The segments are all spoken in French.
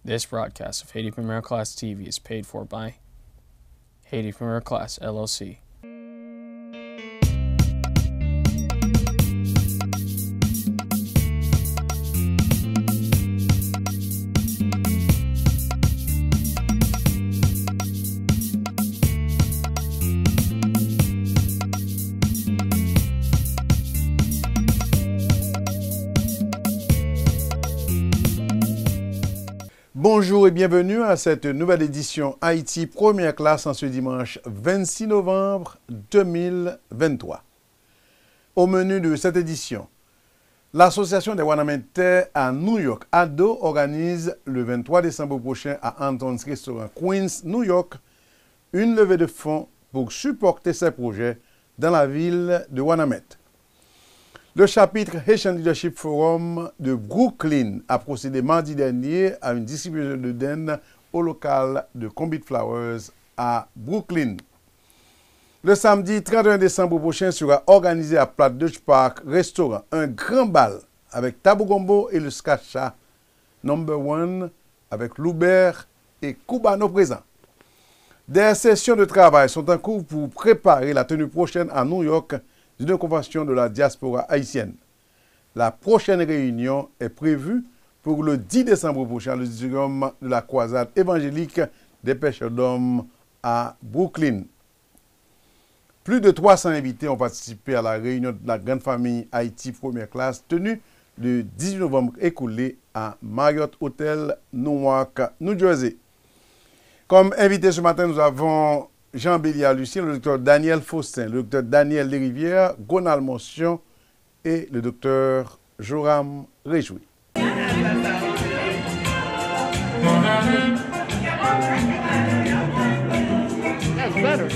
This broadcast of Haiti Premier Class TV is paid for by Haiti Premier Class, LLC. Bonjour et bienvenue à cette nouvelle édition Haïti Première Classe en ce dimanche 26 novembre 2023. Au menu de cette édition, l'Association des Wanamètes à New York, ADO, organise le 23 décembre prochain à Anton's Restaurant, Queens, New York, une levée de fonds pour supporter ses projets dans la ville de Wanamète. Le chapitre Haitian Leadership Forum de Brooklyn a procédé mardi dernier à une distribution de dînes au local de Combit Flowers à Brooklyn. Le samedi 31 décembre prochain sera organisé à Platt Dutch Park Restaurant un grand bal avec Tabou Gombo et le Skacha No.1 avec Loubert et Koubano présents. Des sessions de travail sont en cours pour préparer la tenue prochaine à New York d'une convention de la diaspora haïtienne. La prochaine réunion est prévue pour le 10 décembre prochain à l'auditorium de la croisade évangélique des pêcheurs d'hommes à Brooklyn. Plus de 300 invités ont participé à la réunion de la grande famille Haïti Première Classe tenue le 18 novembre écoulé à Marriott Hotel, Newark, New Jersey. Comme invité ce matin, nous avons Jean Béliard-Lucien, le docteur Daniel Faustin, le docteur Daniel Desrivières, Gonal Motion et le docteur Joram Réjoui. That's better.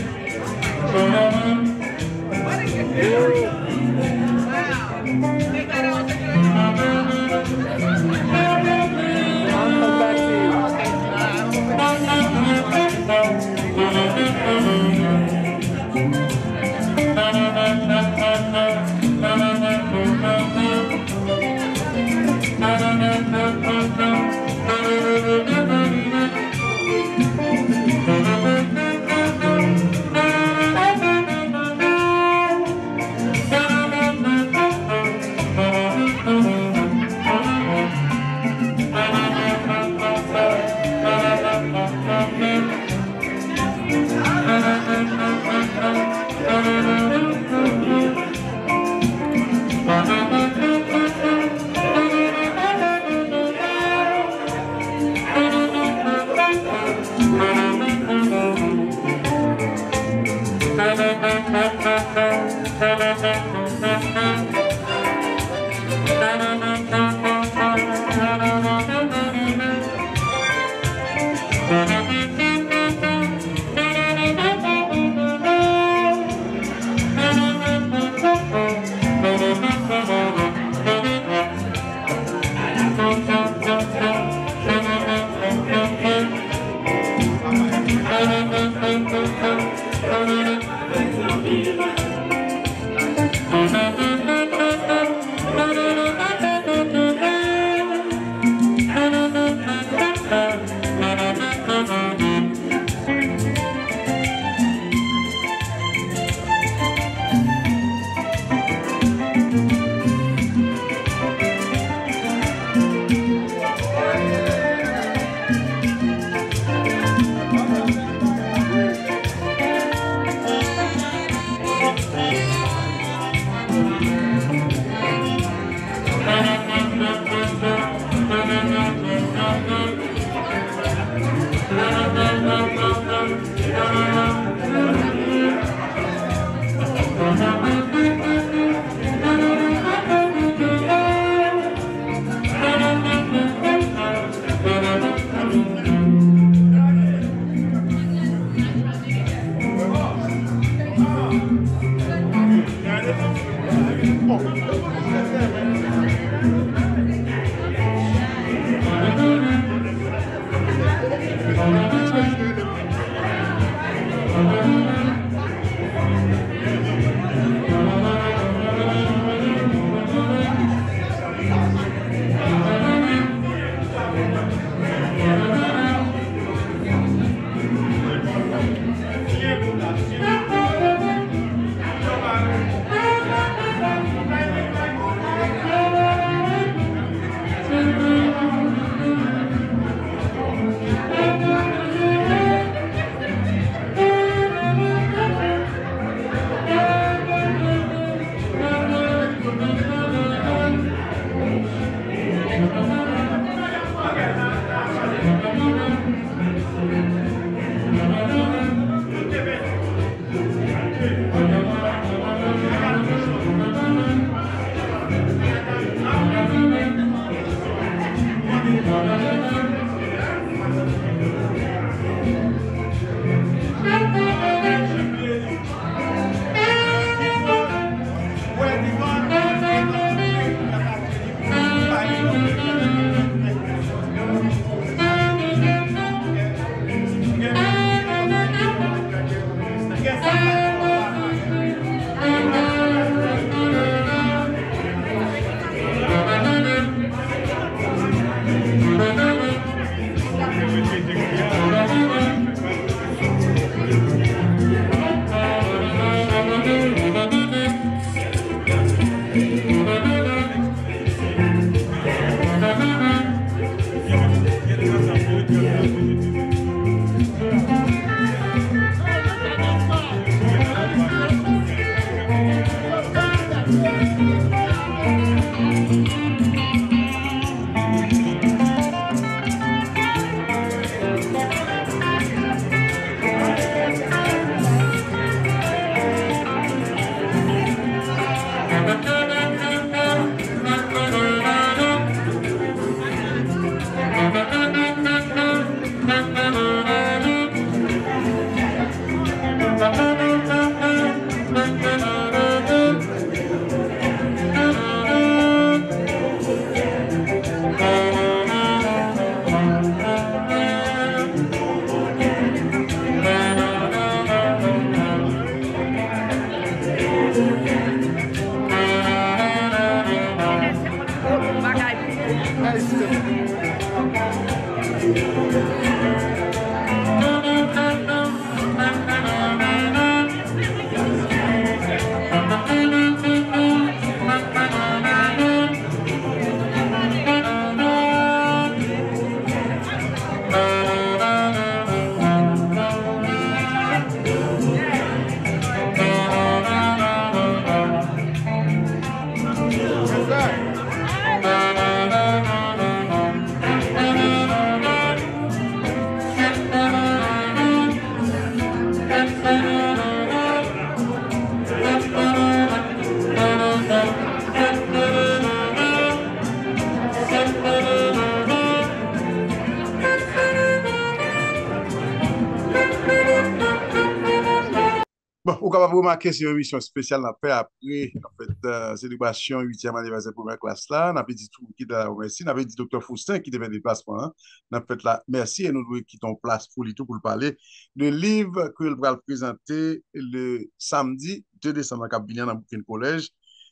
Bon, vous capable de remarquer c'est une émission spéciale n'a fait après en fait célébration 8e anniversaire première classe là, n'a pas dit tout qui de merci, n'a pas dit docteur Faustin qui devait déplacement, hein. N'a fait là merci et nous devons quitter place pour lui tout pour le parler. Le livre que il va présenter le samedi 2 décembre à Cap-Vignan dans Brooklyn College,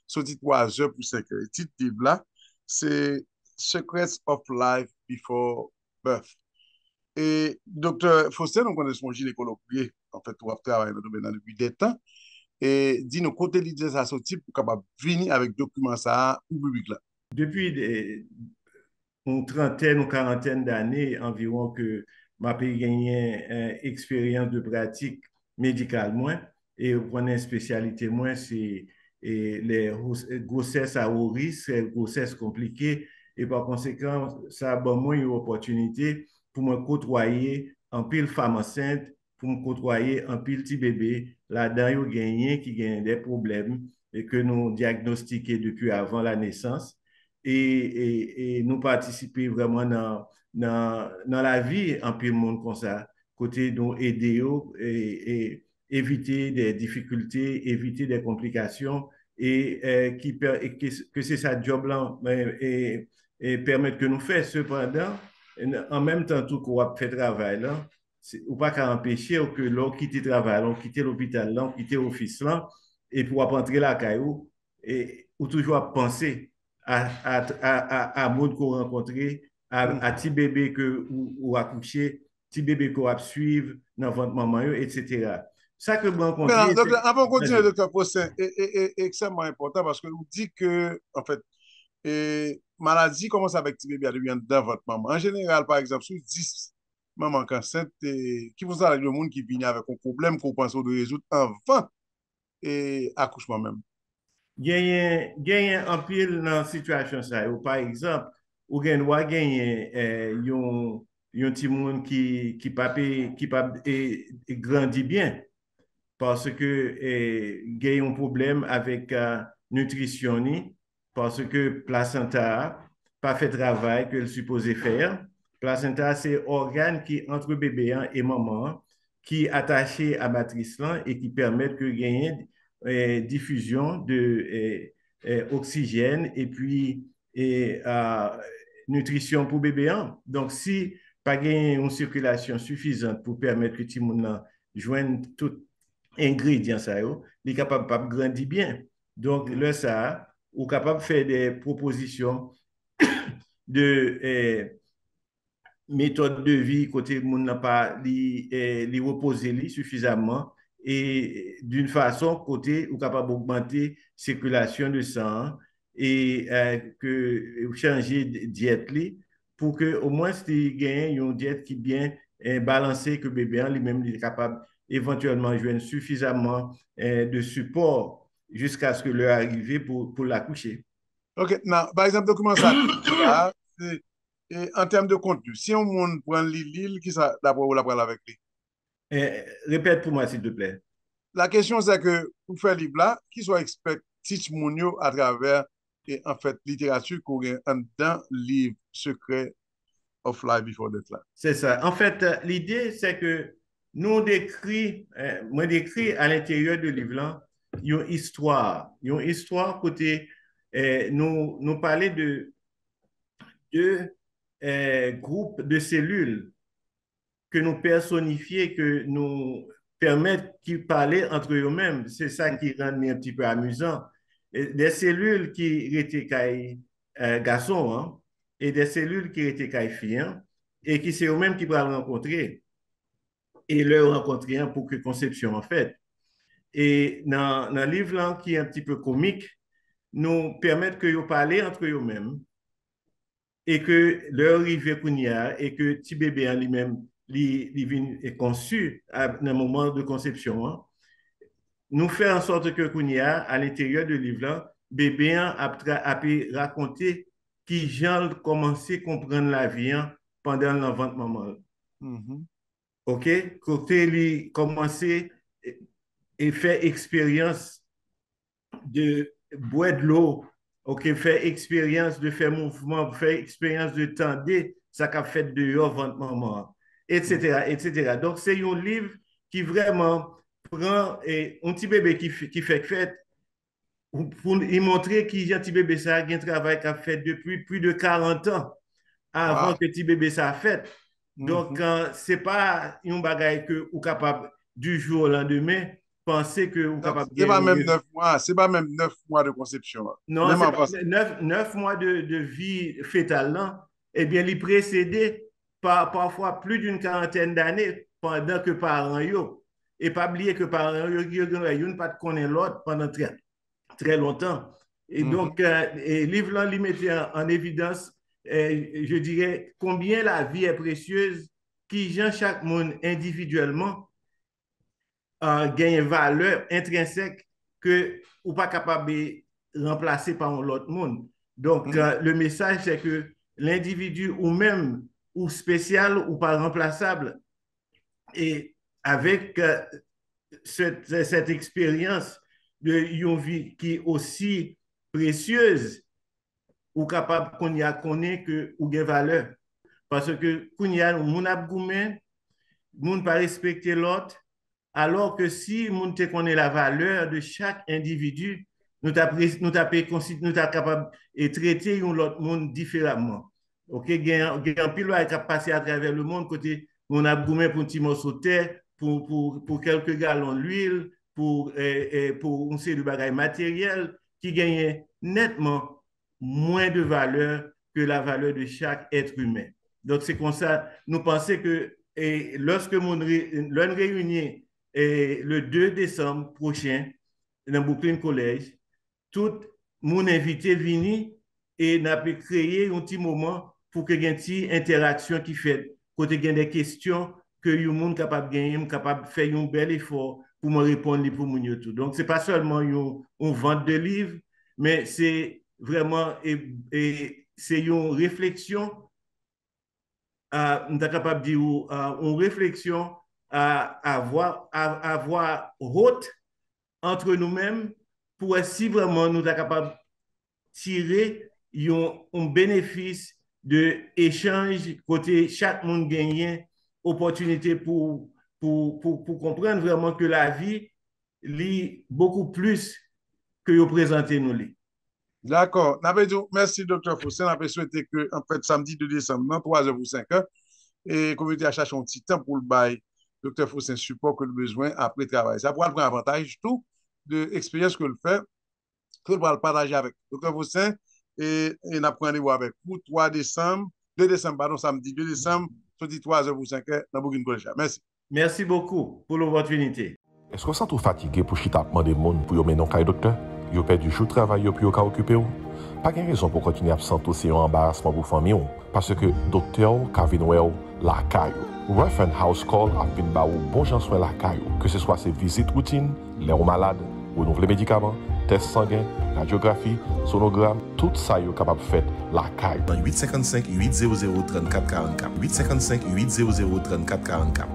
sorti 3 heures pour 5 heures. Le titre du livre là, c'est Secrets of Life Before Birth. Et docteur Faustin, nous connaissons son gynécologue, en fait, on travaille dans le domaine depuis des temps, et dit nous côté l'idée ça sorti pour capable venir avec document ça au public là. Depuis une trentaine ou quarantaine d'années environ que m'a gagné une expérience de pratique médicale moins et une spécialité moins c'est les grossesses à haut risque, les grossesses compliquées et par conséquent ça a bon moins une opportunité pour me côtoyer en pile femme enceinte, pour me côtoyer en pile petit bébé là-dedans yo gagné qui gagne des problèmes et que nous diagnostiqués depuis avant la naissance et nous participer vraiment dans la vie en pile monde comme ça côté nous aider et éviter des difficultés, éviter des complications et que c'est ça job là et permettre que nous fassions cependant en même temps tout qu'on fait travail là ou pas qu'à empêcher que l'on quitte le travail, l'on quitte l'hôpital, l'on quitte l'office là et pour rentrer la caillou et ou toujours penser à monde qu'on rencontrer à petit bébé que ou accoucher petit bébé qu'on va suivre dans votre maman etc. Ça que vous rencontrez Avant de continuer docteur Faustin est extrêmement important parce que vous dites que en fait maladie commence avec petit bébé à devenir dans votre maman. En général, par exemple, sur 10 mamans enceintes, qui vous avez le monde qui vient avec un problème qu'on pense de résoudre avant et accouchement même. Gagner un pile dans la situation ça. Par exemple, ou gagner un petit monde qui pas grandit bien parce que gagne un problème avec nutrition parce que placenta pas fait travail que le supposé faire. Placenta c'est organe qui entre bébé et maman qui est attaché à matrice là et qui permet que gagner diffusion de oxygène et puis nutrition pour bébé. Donc, si pas gagner une circulation suffisante pour permettre que tout le monde joigne tout ingrédient ça, il est capable de grandir bien. Donc, là, ça, ou capable de faire des propositions de méthode de vie côté le monde n'a pas les reposer suffisamment et d'une façon côté ou capable d'augmenter circulation de sang et que changer diète pour que au moins si gagne une diète qui bien balancée que bébé lui-même est capable éventuellement joindre suffisamment de support jusqu'à ce que l'heure arrive pour l'accoucher. OK, par exemple document ça c'est en termes de contenu, si on monde prend l'île, qui ça d'abord ou la parler avec lui? Répète pour moi, s'il te plaît. La question, c'est que pour faire livre là, qui soit expert teach moun à travers et en fait littérature qu'on a dans livre secret of life before death. C'est ça. En fait, l'idée, c'est que nous décrit, moi décrit à l'intérieur de livre là, une histoire côté, nous parler de deux groupes de cellules que nous personnifions, que nous permettent qu'ils parlent entre eux-mêmes. C'est ça qui rend un petit peu amusant. Des cellules qui étaient garçons, hein, et des cellules qui étaient filles, hein, et qui c'est eux-mêmes qui vont rencontrer et leur rencontrer pour que conception en fait. Et dans le livre là, qui est un petit peu comique, nous permettent que vous parlez entre eux-mêmes et que leur arrivée et que petit bébé en lui-même est conçu à un moment de conception, hein, nous fait en sorte que Kounia, à l'intérieur de livre là, bébé a pu raconter qui Jean commencé à comprendre la vie pendant l'enfantement maman. OK? Côté lui commencer et faire expérience de boire de l'eau, OK, faire expérience de faire mouvement, faire expérience de tendre, ça qu'a fait dehors ventre maman, etc., etc. Donc, c'est un livre qui vraiment prend un petit bébé qui fait fête pour lui montrer qu'il y a un petit bébé ça a un travail qu'a fait depuis plus de 40 ans avant que petit bébé ça a fait. Donc, c'est pas un bagage que vous capable du jour au lendemain penser que vous capable de. C'est pas même 9 mois, c'est pas même 9 mois de conception. Non, c'est pas 9 mois de vie fétale, non? Eh bien, il précédé par parfois plus d'une quarantaine d'années pendant que parents yo. Et pas oublier que parents yo ne pas connaître l'autre pendant très longtemps. Et donc, et livre là, il mettait en évidence, je dirais, combien la vie est précieuse, qui gère chaque monde individuellement gagne une valeur intrinsèque que ou pas capable de remplacer par l'autre monde. Donc, le message, c'est que l'individu ou même ou spécial ou pas remplaçable, et avec cette expérience de une vie qui est aussi précieuse, ou capable qu'on y a connaît que ou gagne valeur. Parce que qu'on y a mon abgoumen, mon pas respecter l'autre, alors que si nous connaissons la valeur de chaque individu, nous sommes capables de traiter l'autre monde différemment. OK, il y a un pile qui a passé à travers le monde, côté on a goumé pour un petit morceau de terre, pour quelques gallons d'huile, pour une série de bagages matériels qui gagnent nettement moins de valeur que la valeur de chaque être humain. Donc, c'est comme ça, nous pensons que lorsque nous réunissons le 2 décembre prochain, dans Brooklyn College, tout mon invité vient et n'a pu créer un petit moment pour que y ait une petite interaction qui fait, côté il y a des questions que le monde capable de gagner, capable de faire un bel effort pour me répondre pour mon tout. Donc, ce n'est pas seulement une vente de livres, mais c'est vraiment c'est une réflexion, on est capable de dire une réflexion à avoir haute entre nous-mêmes pour si vraiment nous sommes capables de tirer un bénéfice de échange côté chaque monde gagnant opportunité pour comprendre vraiment que la vie lit beaucoup plus que vous présentez nous. D'accord. Merci, Dr. Foussin. On a souhaité que, en fait, samedi 2 décembre, 3h pour 5h, et la communauté a cherché un petit temps pour le bail. Dr. Foussin support que le besoin après le travail. Ça pourra prendre avantage tout de l'expérience que le fait, que le va le partager avec Dr. Foussin, et on a pris rendez-vous avec vous 2 décembre, pardon, samedi 2 décembre, 3h pour 5h dans Brooklyn College. Merci. Merci beaucoup pour l'opportunité. Est-ce que vous êtes fatigué pour chita demander monde pour mener un docteur? Vous perdu du jour de travail pour vous occuper? Pas de raison pour continuer à absenter, c'est un embarrassement pour famille. Parce que docteur Kevin Well la caillou. Reference House Call a fait un bon chance soin la caillou. Que ce soit ses visites routines, les malades, renouveler médicaments, tests sanguins, radiographie, sonogramme, tout ça est capable de faire la caillou. Dans 855 800 34 44. 855 800 34 44.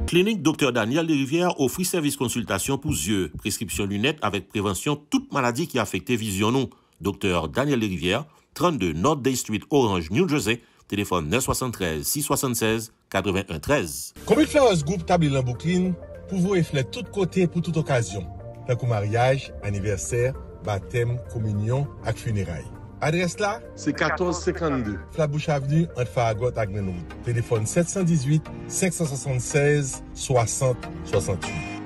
Clinique Dr Daniel Lerivière offre service consultation pour yeux, prescription lunettes avec prévention toute maladie qui affecte vision. Dr Daniel Lerivière, 32 North Day Street, Orange, New Jersey, Téléphone 973 676 81 13. Comic Flowers Group table en Brooklyn pour vous refléter tout côté pour toute occasion. Tant que mariage, anniversaire, baptême, communion et funérailles. Adresse là, c'est 1452. Flatbush Avenue, entre Faragot et Glenwood. Téléphone 718 576 60 68.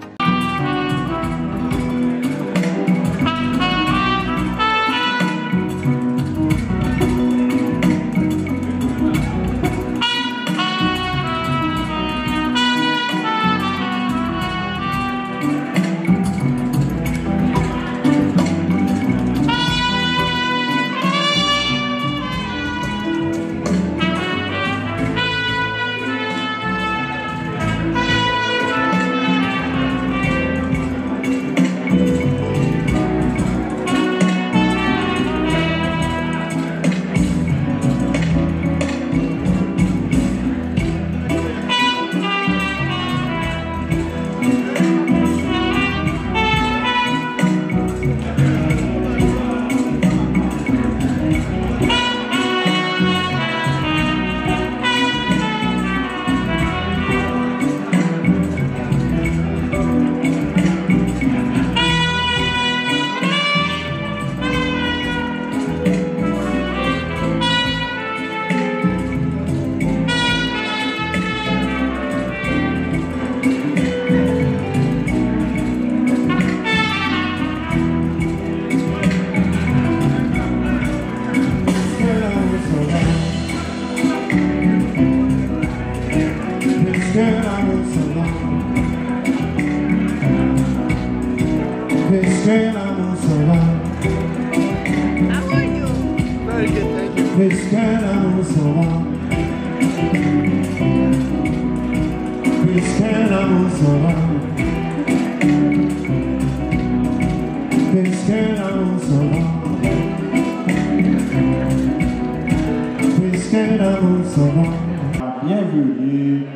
Bienvenue,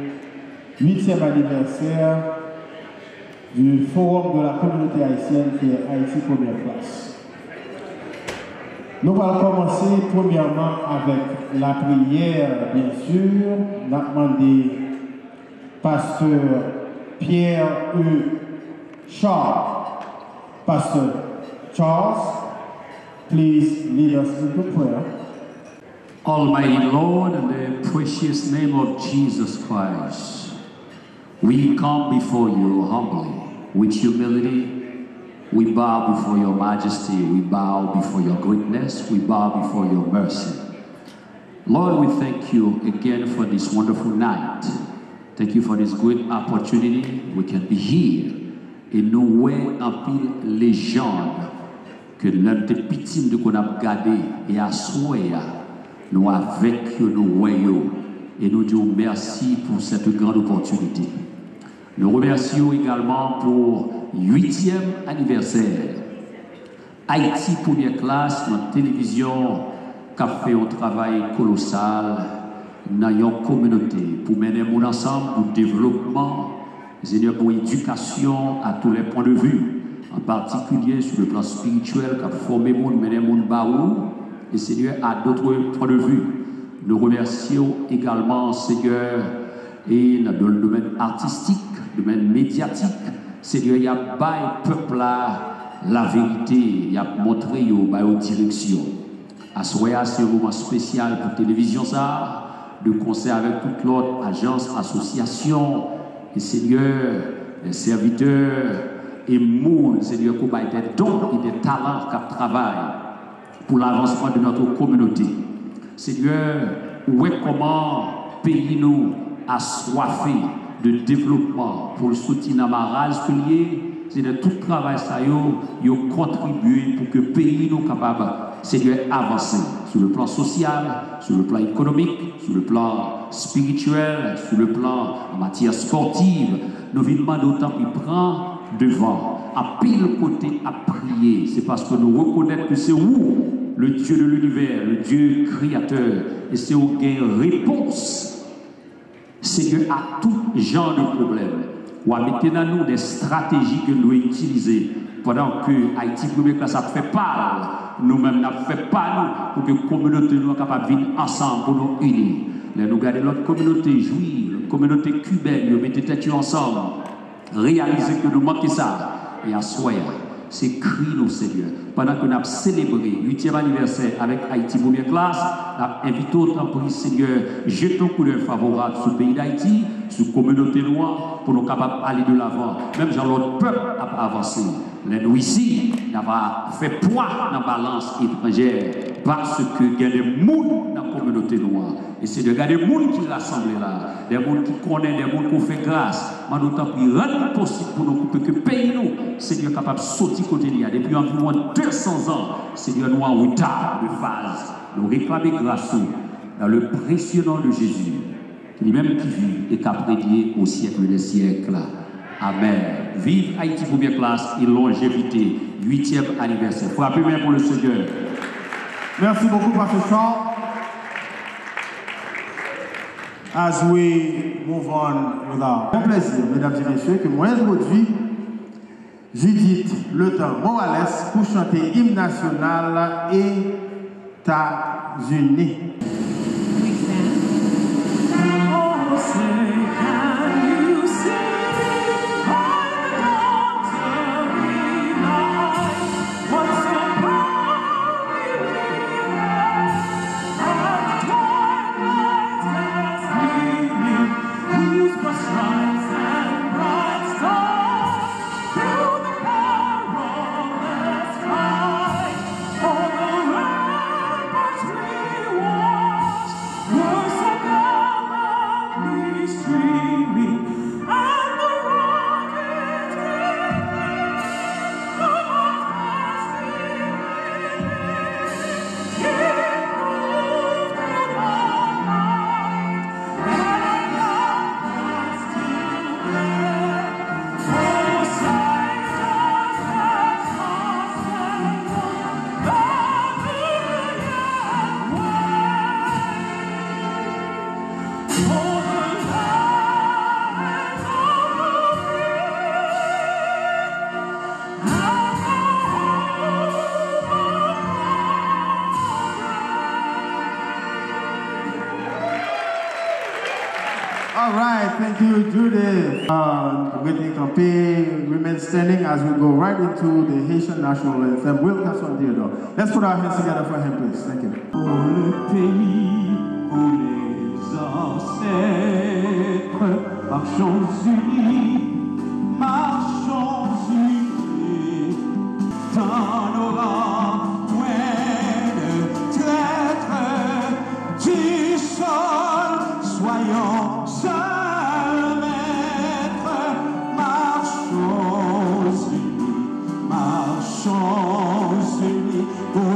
8e anniversaire du Forum de la communauté haïtienne qui est Haïti Première Classe. Nous allons commencer premièrement avec la prière, bien sûr. Nous avons demandé Pasteur Pierre E. Charles. Pastor Charles, please lead us into prayer. Almighty Lord, in the precious name of Jesus Christ, we come before you humbly, with humility. We bow before your majesty. We bow before your greatness. We bow before your mercy. Lord, we thank you again for this wonderful night. Thank you for this great opportunity. We can be here. Et nous voyons en pile légende que l'un des victimes de qu'on a gardé et assoyé. Nous avec nous voyons et nous disons merci pour cette grande opportunité. Nous remercions également pour 8e anniversaire. Haïti Première Classe, notre télévision, qui a fait un travail colossal dans notre communauté pour mener mon ensemble pour le développement, pour l'éducation à tous les points de vue, en particulier sur le plan spirituel, qui a formé mon mener mon baou. Et Seigneur, à d'autres points de vue, nous remercions également, Seigneur, et dans le domaine artistique, le domaine médiatique, Seigneur, il y a bail peuple là, la vérité, il y a montré aux directions. À ce moment, c'est un moment spécial pour la télévision, ça, de concert avec toute l'autre agence, association, et Seigneur, les serviteurs, et monde, Seigneur, qui ont des dons et des talents qui travaillent pour l'avancement de notre communauté. Seigneur, où est comment pays nous assoiffé de développement pour le soutien à marage c'est de tout travail ça y a contribué pour que le pays nous capable Seigneur avancer sur le plan social, sur le plan économique, sur le plan spirituel, sur le plan en matière sportive. Nous vivons d'autant qu'il prend devant à pile côté à prier. C'est parce que nous reconnaissons que c'est vous, le Dieu de l'univers, le Dieu créateur, et c'est où il y a une réponse. Seigneur, à tout genre de problème. ou à mettre dans nous des stratégies que nous devons utiliser pendant que Haïti première classe a fait pas, nous-mêmes n'a fait pas pour que la communauté nous soit capable de venir ensemble pour nous unir. Là, nous regardons notre communauté juive, la communauté cubaine, nous mettons tête ensemble, réaliser que nous manquons ça et à soyez. C'est cri nous, Seigneur. Pendant que nous avons célébré le 8e anniversaire avec Haïti première classe, nous avons invité au temps pour Seigneur, jetons un coup d'œil favorable sur le pays d'Haïti, sur la communauté noire, pour nous capables d'aller de l'avant. Même dans l'autre peuple a avancé. Nous ici, nous avons fait poids dans la balance étrangère parce que il y a des gens dans la communauté noire. Et c'est de garder des gens qui rassemblent là, des gens qui connaissent, des gens qui font grâce. Mais d'autant plus rendre possible pour nous que le pays nous, Seigneur capable de sortir côté de depuis environ 200 ans, Seigneur nous en retard de phase. Nous réclamons grâce dans le précieux nom de Jésus, lui-même qui vit et qui a prédié au siècle des siècles. Amen. Vive Haïti première classe et longévité, 8e anniversaire. Frappez bien pour le Seigneur. Merci beaucoup, Pastor Charles. As we move on with our plaisir, mesdames et messieurs, que moi aujourd'hui, Judith Le Temps Morales pour chanter l'hymne national États-Unis. Thank you, Judith. Whitney Campé, remain standing as we go right into the Haitian national anthem. Wilkerson Theodore. Let's put our hands together for him, please. Thank you. Pour le pays, pour les ancêtres, marchons unis, dans nos rangs, point de traître du sol, soyons seuls. Pour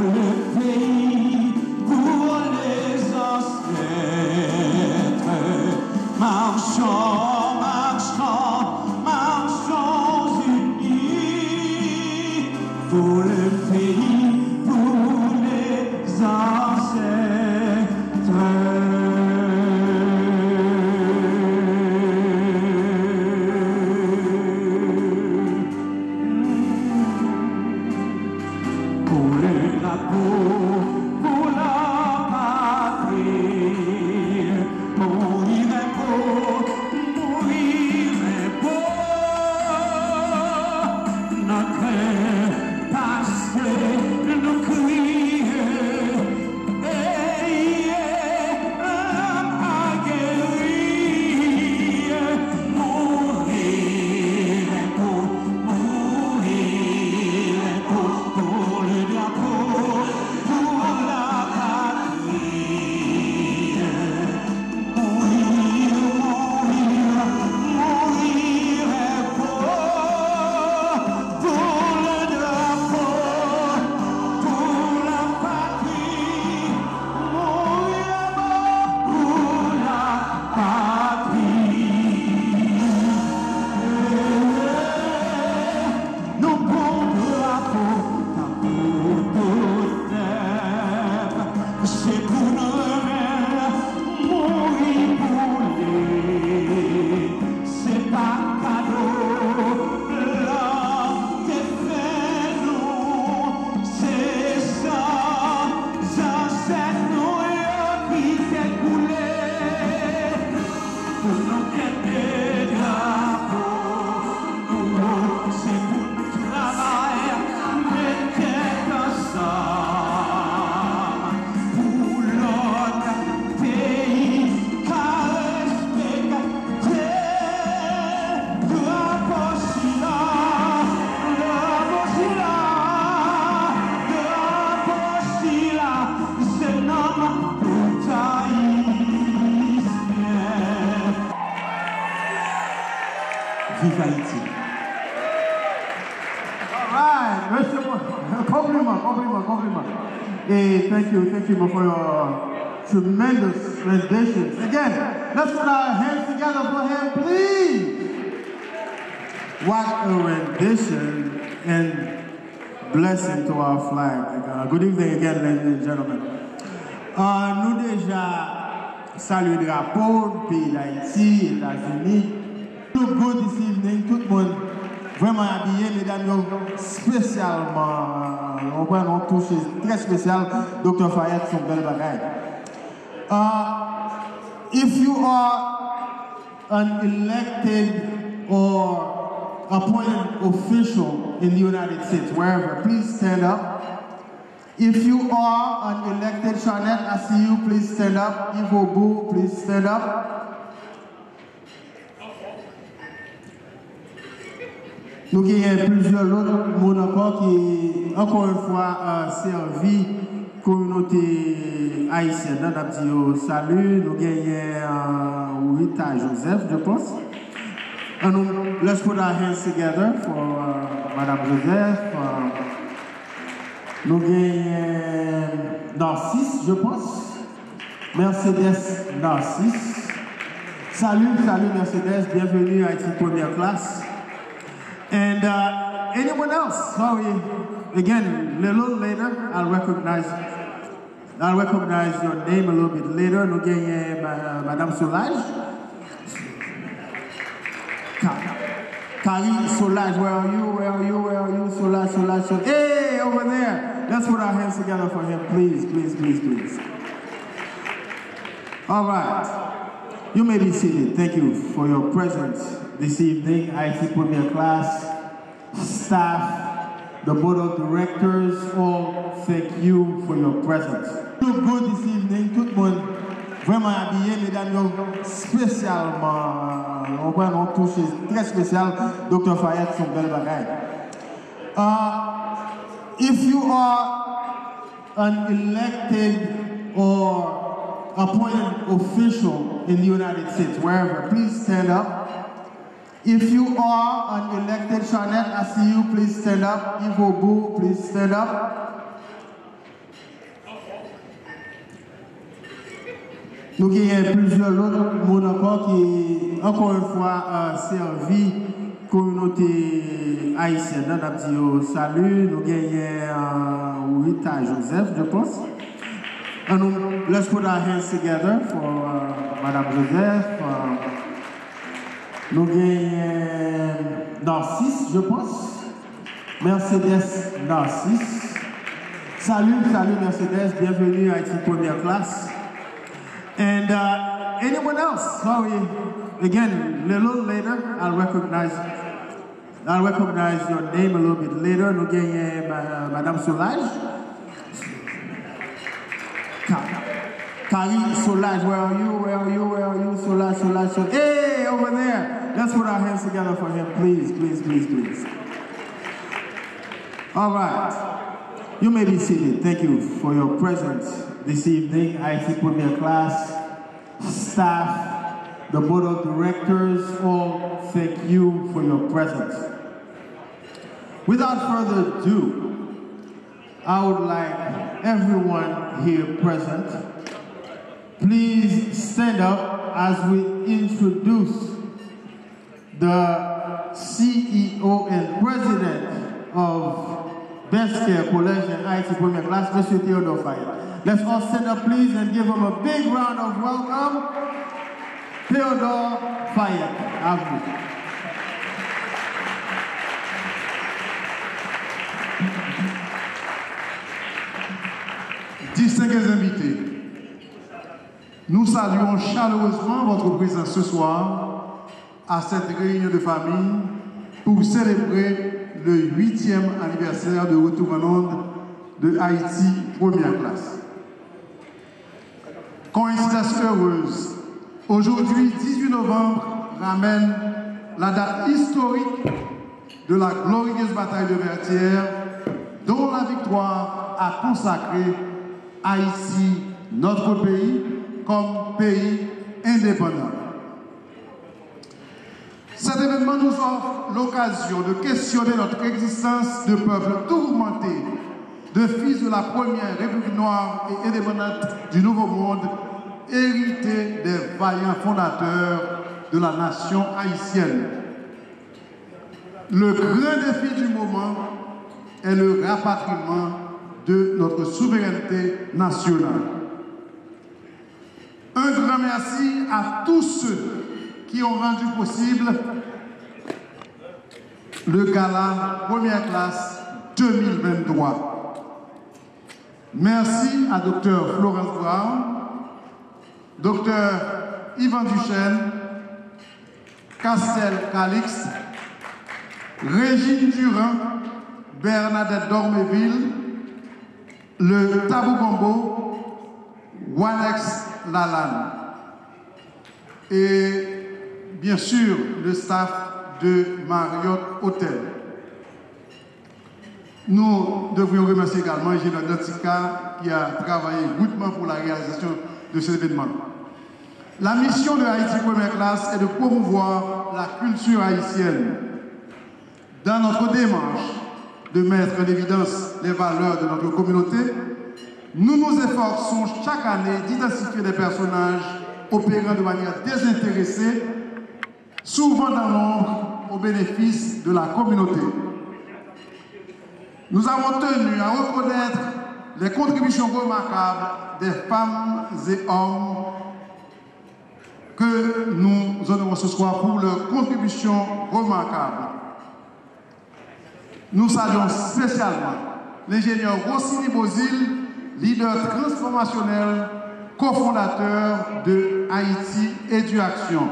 Vive Haïti. All right, compliment. Hey, thank you for your tremendous renditions. Again, let's put our hands together for him, please. What a rendition and blessing to our flag. Good evening again, ladies and gentlemen. Nous déjà salué le drapeau, pays d'Haïti, États-Unis. Tout good this evening, tout le monde vraiment habillé, mesdames, spécialement, on va nous toucher très spécial, Dr. Fayette, son bel bagaille. If you are an elected or appointed official in the United States, wherever, please stand up. If you are an elected, Charnette, I see you, please stand up. Ivo Bou, please stand up. Nous avons plusieurs autres monde encore qui, encore une fois, servi la communauté haïtienne. Nous avons dit salut, nous avons Rita Joseph, je pense. Let's put our hands together for Madame Joseph. Nous avons Narcisse, je pense. Mercedes Narcisse. Salut Mercedes, bienvenue à Haïti première classe. And anyone else? Sorry, again, a little later, I'll recognize your name a little bit later. Nous avons Madame Solage. Kari Solage, where are you? Solage. Hey, over there. Let's put our hands together for him, please. All right. You may be seated. Thank you for your presence this evening. IT Premier Class, staff, the board of directors, all thank you for your presence. Look good this evening. Tout le monde vraiment habillé, mesdames, spécialement, on va nous toucher très spécial, Dr. Fayette, son bel bagaille. If you are an elected or appointed official in the United States, wherever, please stand up. If you are an elected, Charnette, I see you, please stand up. Ivo Bou, please stand up. Nous avons plusieurs autres monde encore qui, encore une fois, servi la communauté haïtienne. Nous avons dit salut, nous avons Rita Joseph, je pense. Let's put our hands together for Madame Joseph. Nous avons Narcisse, je pense. Mercedes Narcisse. Salut Mercedes, bienvenue à Haïti première classe. And anyone else? Sorry, again, a little later, I'll recognize your name a little bit later. Nous avons Madame Solage. Kari Solage, where are you? Solage. Hey, over there. Let's put our hands together for him, please. All right. You may be seated. Thank you for your presence this evening. IT Premier Class, staff, the board of directors, all thank you for your presence. Without further ado, I would like everyone here present, please stand up as we introduce the CEO and President of Best Care College and IT Premier Class, Mr. Theodore Fayette. Let's all stand up, please, and give him a big round of welcome. Theodore Fayette, à vous. Distingués invités, nous saluons chaleureusement votre présence ce soir à cette réunion de famille pour célébrer le 8e anniversaire de retour en onde de Haïti première classe. Coïncidence heureuse, aujourd'hui 18 novembre ramène la date historique de la glorieuse bataille de Vertières, dont la victoire a consacré Haïti, notre pays, comme pays indépendant. Cet événement nous offre l'occasion de questionner notre existence de peuple tourmenté, de fils de la première République noire et indépendante du Nouveau Monde, hérité des vaillants fondateurs de la nation haïtienne. Le grand défi du moment est le rapatriement de notre souveraineté nationale. Un grand merci à tous ceux qui ont rendu possible le gala Première Classe 2023. Merci à Dr Florence Brown, Dr Yvan Duchesne, Castel Calixte, Régine Durand, Bernadette Dormeville, le Tabou Gombo, Wanex Lalanne et bien sûr le staff de Marriott Hotel. Nous devrions remercier également Gina Dantika qui a travaillé rudement pour la réalisation de cet événement. La mission de Haïti Première Classe est de promouvoir la culture haïtienne. Dans notre démarche de mettre en évidence les valeurs de notre communauté, nous nous efforçons chaque année d'identifier des personnages opérant de manière désintéressée, souvent dans l'ombre, au bénéfice de la communauté. Nous avons tenu à reconnaître les contributions remarquables des femmes et hommes que nous honorons ce soir pour leurs contributions remarquables. Nous saluons spécialement l'ingénieur Rossini Bozil, leader transformationnel, cofondateur de Haïti Éducation.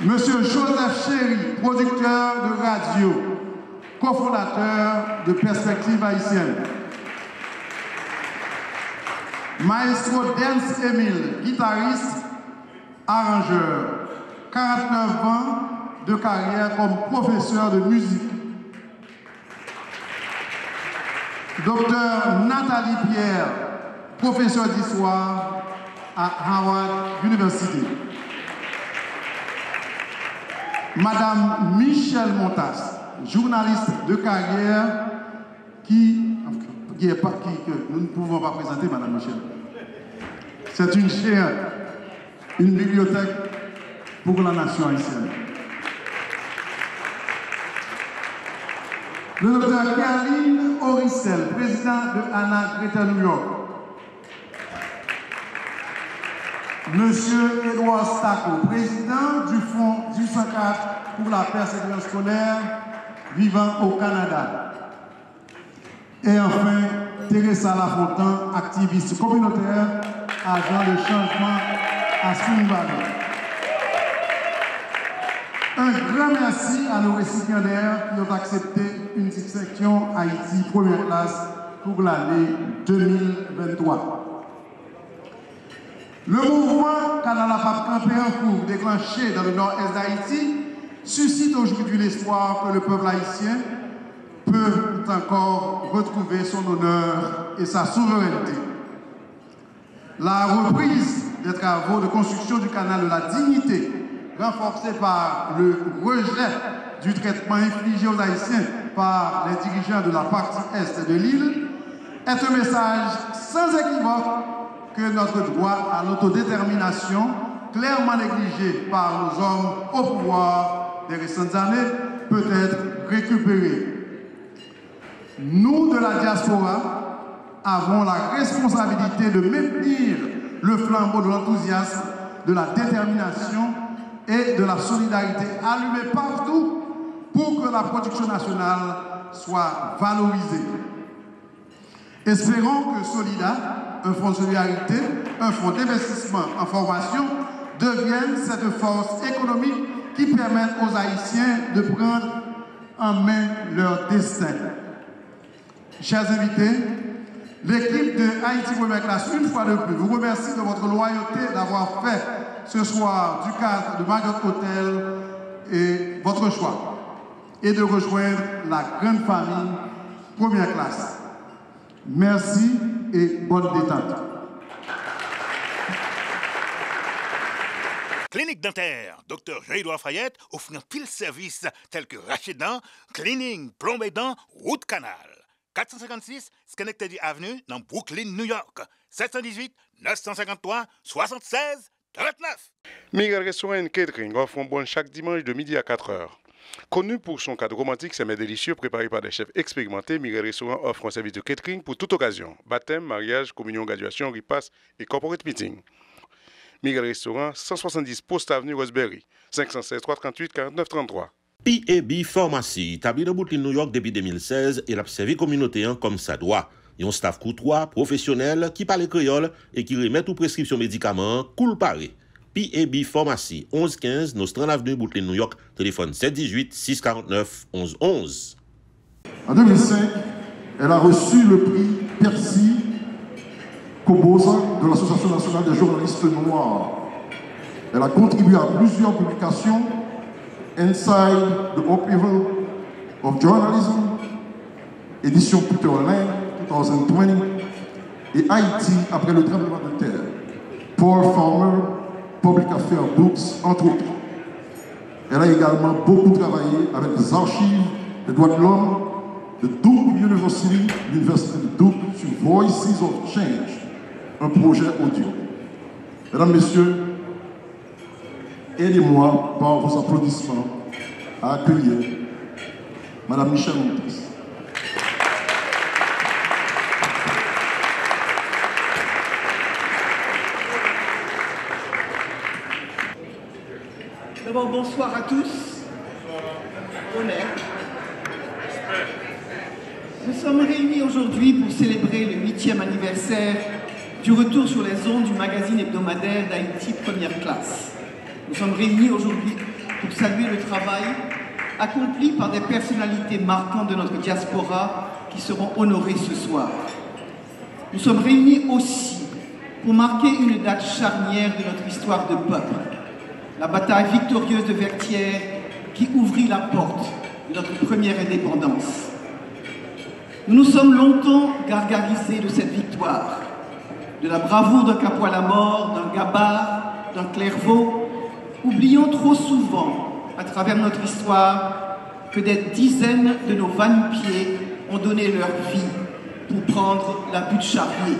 Monsieur Joseph Chéry, producteur de radio, cofondateur de Perspective Haïtienne. Maestro Dance Emile, guitariste, arrangeur, 49 ans de carrière comme professeur de musique. Docteur Nathalie Pierre, professeur d'histoire à Howard University. Madame Michelle Montas, journaliste de carrière que nous ne pouvons pas présenter, Madame Michelle. C'est une chaire, une bibliothèque pour la nation haïtienne. Le docteur Caroline Orissel, président de Anna Greater New York. Monsieur Edouard Stacco, président du Fonds du 104 pour la persévérance scolaire vivant au Canada. Et enfin, Teresa Lafontaine, activiste communautaire, agent de changement à Spring Valley. Un grand merci à nos récipiendaires qui ont accepté une distinction Haïti Première Classe pour l'année 2023. Le mouvement Canal Pape Campé en cours déclenché dans le nord-est d'Haïti suscite aujourd'hui l'espoir que le peuple haïtien peut encore retrouver son honneur et sa souveraineté. La reprise des travaux de construction du canal de la Dignité, renforcée par le rejet du traitement infligé aux Haïtiens par les dirigeants de la partie est de l'île, est un message sans équivoque que notre droit à l'autodétermination, clairement négligé par nos hommes au pouvoir des récentes années, peut être récupéré. Nous, de la diaspora, avons la responsabilité de maintenir le flambeau de l'enthousiasme, de la détermination et de la solidarité allumée partout pour que la production nationale soit valorisée. Espérons que Solida, un fonds de solidarité, un fonds d'investissement en formation, devienne cette force économique qui permette aux Haïtiens de prendre en main leur destin. Chers invités, l'équipe de Haïti Première Classe, une fois de plus, vous remercie de votre loyauté d'avoir fait ce soir du cadre de Marriott Hotel et votre choix, et de rejoindre la grande famille Première Classe. Merci et bonne détente. Clinique dentaire, Dr. Jean-Édouard Fayette offre un pile service tels que rachet dents, cleaning, plomber dents, route canal. 456 Schenectady Avenue dans Brooklyn, New York. 718 953 76 39. Miguel Restaurant Catering offre un bon chaque dimanche de midi à 4h. Connu pour son cadre romantique, ses mets délicieux préparés par des chefs expérimentés, Miguel Restaurant offre un service de catering pour toute occasion. Baptême, mariage, communion, graduation, repas et corporate meeting. Miguel Restaurant, 170 Post Avenue Roseberry, 516 338 49 33. P&B Pharmacy, établi dans Brooklyn, New York depuis 2016, et l'a servi communauté comme ça doit. Ils ont un staff courtois, professionnel, qui parle créole et qui remet aux prescriptions médicaments cool paré. P&B Pharmacy, 1115 Nostrand Avenue, Brooklyn, New York, téléphone 718-649-1111. En 2005, elle a reçu le prix Percy Koboza de l'Association nationale des journalistes noirs. Elle a contribué à plusieurs publications, Inside the Upheaval of Journalism, édition Peter Lang, 2020, et Haïti après le tremblement de terre, Paul Farmer, Public Affairs Books, entre autres. Elle a également beaucoup travaillé avec les archives des droits de l'homme de Duke University, l'Université de Duke, sur Voices of Change, un projet audio. Mesdames, Messieurs, aidez-moi par vos applaudissements à accueillir Madame Michèle Montes. D'abord, bonsoir à tous. Honneur. Nous sommes réunis aujourd'hui pour célébrer le 8e anniversaire du retour sur les ondes du magazine hebdomadaire d'Haïti Première Classe. Nous sommes réunis aujourd'hui pour saluer le travail accompli par des personnalités marquantes de notre diaspora qui seront honorées ce soir. Nous sommes réunis aussi pour marquer une date charnière de notre histoire de peuple, la bataille victorieuse de Vertières qui ouvrit la porte de notre première indépendance. Nous nous sommes longtemps gargarisés de cette victoire, de la bravoure d'un Capois-la-Mort, d'un Gabard, d'un Clairvaux, oubliant trop souvent, à travers notre histoire, que des dizaines de nos vanne-pieds ont donné leur vie pour prendre la butte Charlier.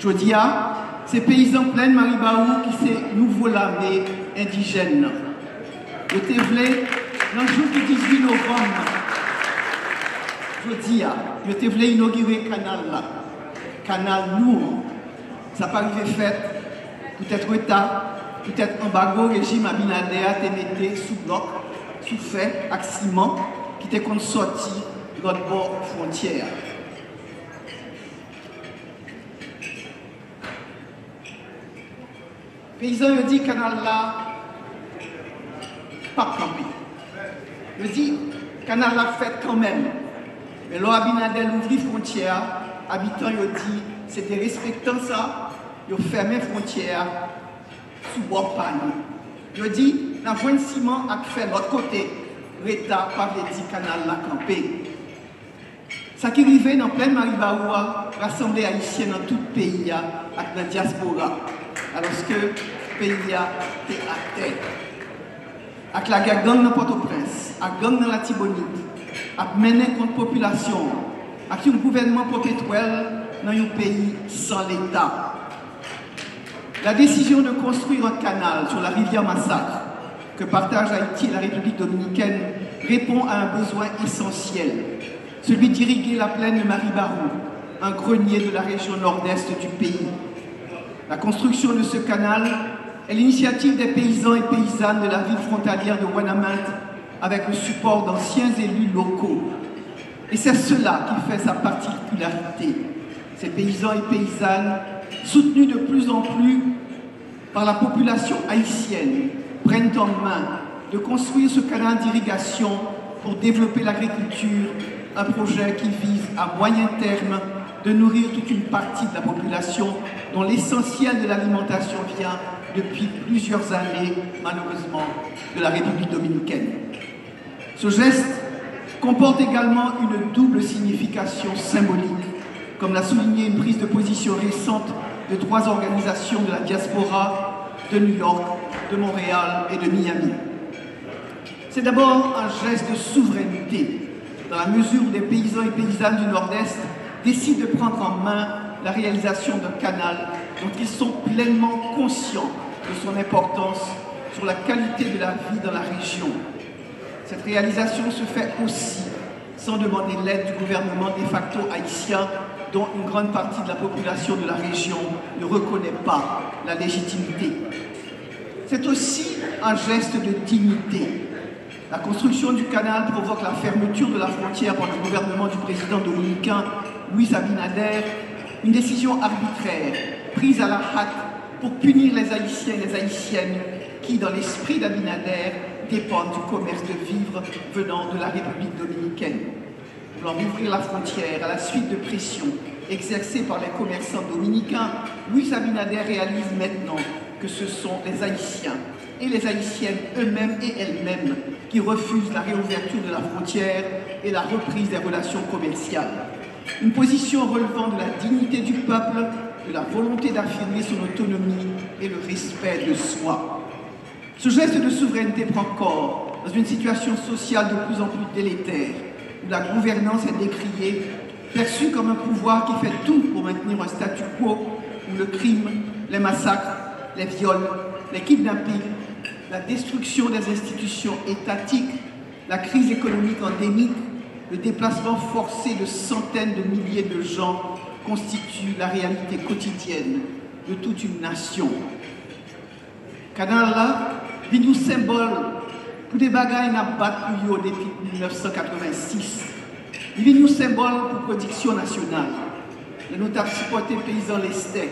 Jodia, ces paysans pleins de Maribaou qui s'est nouveau lamé indigène. Le Tévelé, le jour du 18 novembre, Jodia, le Tévelé inauguré canal là, canal lourd. Ça pas arrivé fait, peut-être retard, peut-être embargo, régime Abinader a été sous bloc, sous fait, avec ciment, qui était qu'on sorti de notre bord frontière. Paysan, il dit canal là, pas campé. Il dit canal là fait quand même. Mais là, Abinader ouvrit frontière, habitants, il dit, c'était respectant ça, ils ont fermé frontière sous bord panne. Il dit, la voie de ciment a fait l'autre côté, l'État pas dit canal là campé. Ça qui arrivait dans plein Maribaoua, rassemblé haïtiens dans tout le pays, avec la diaspora. Alors que le pays était à terre. Avec la gang dans Port-au-Prince, la gang dans la Tibonite, à mener contre la population, avec un gouvernement perpétuel dans un pays sans l'État. La décision de construire un canal sur la rivière Massacre, que partagent Haïti et la République dominicaine, répond à un besoin essentiel, celui d'irriguer la plaine de Maribarou, un grenier de la région nord-est du pays. La construction de ce canal est l'initiative des paysans et paysannes de la ville frontalière de Ouanaminthe avec le support d'anciens élus locaux. Et c'est cela qui fait sa particularité. Ces paysans et paysannes, soutenus de plus en plus par la population haïtienne prennent en main de construire ce canal d'irrigation pour développer l'agriculture, un projet qui vise à moyen terme de nourrir toute une partie de la population dont l'essentiel de l'alimentation vient depuis plusieurs années, malheureusement, de la République dominicaine. Ce geste comporte également une double signification symbolique, comme l'a souligné une prise de position récente de 3 organisations de la diaspora de New York, de Montréal et de Miami. C'est d'abord un geste de souveraineté, dans la mesure où des paysans et paysannes du Nord-Est décident de prendre en main la réalisation d'un canal dont ils sont pleinement conscients de son importance sur la qualité de la vie dans la région. Cette réalisation se fait aussi sans demander l'aide du gouvernement de facto haïtien, dont une grande partie de la population de la région ne reconnaît pas la légitimité. C'est aussi un geste de dignité. La construction du canal provoque la fermeture de la frontière par le gouvernement du président dominicain Luis Abinader, une décision arbitraire prise à la hâte pour punir les Haïtiens et les Haïtiennes qui, dans l'esprit d'Abinader, dépendent du commerce de vivres venant de la République dominicaine. Voulant ouvrir la frontière à la suite de pressions exercées par les commerçants dominicains, Luis Abinader réalise maintenant que ce sont les Haïtiens et les Haïtiennes eux-mêmes et elles-mêmes qui refusent la réouverture de la frontière et la reprise des relations commerciales. Une position relevant de la dignité du peuple, de la volonté d'affirmer son autonomie et le respect de soi. Ce geste de souveraineté prend corps dans une situation sociale de plus en plus délétère, où la gouvernance est décriée, perçue comme un pouvoir qui fait tout pour maintenir un statu quo, où le crime, les massacres, les viols, les kidnappings, la destruction des institutions étatiques, la crise économique endémique, le déplacement forcé de centaines de milliers de gens constituent la réalité quotidienne de toute une nation. Canal là, vit nous symbole pour des bagailles n'a pas depuis 1986. Il vit nous symbole pour production nationale. Nous avons supporté paysans lestais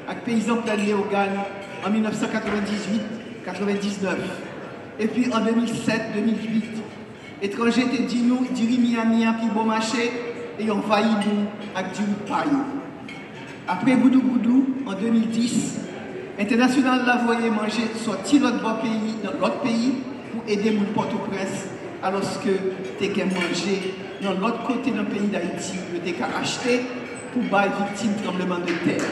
avec paysans plein Léogane en 1998-99. Et puis en 2007-2008, étrangers étaient dit nous, diri Miami, puis bon marché, et ont envahi nous avec du paille. Après Goudou Goudou, en 2010, International l'a voyé manger, sorti l'autre pays, dans l'autre pays, pour aider mon Port-au-Prince, alors que tu as mangé dans l'autre côté d'un pays d'Haïti, tu as acheté pour les victimes de tremblement de terre.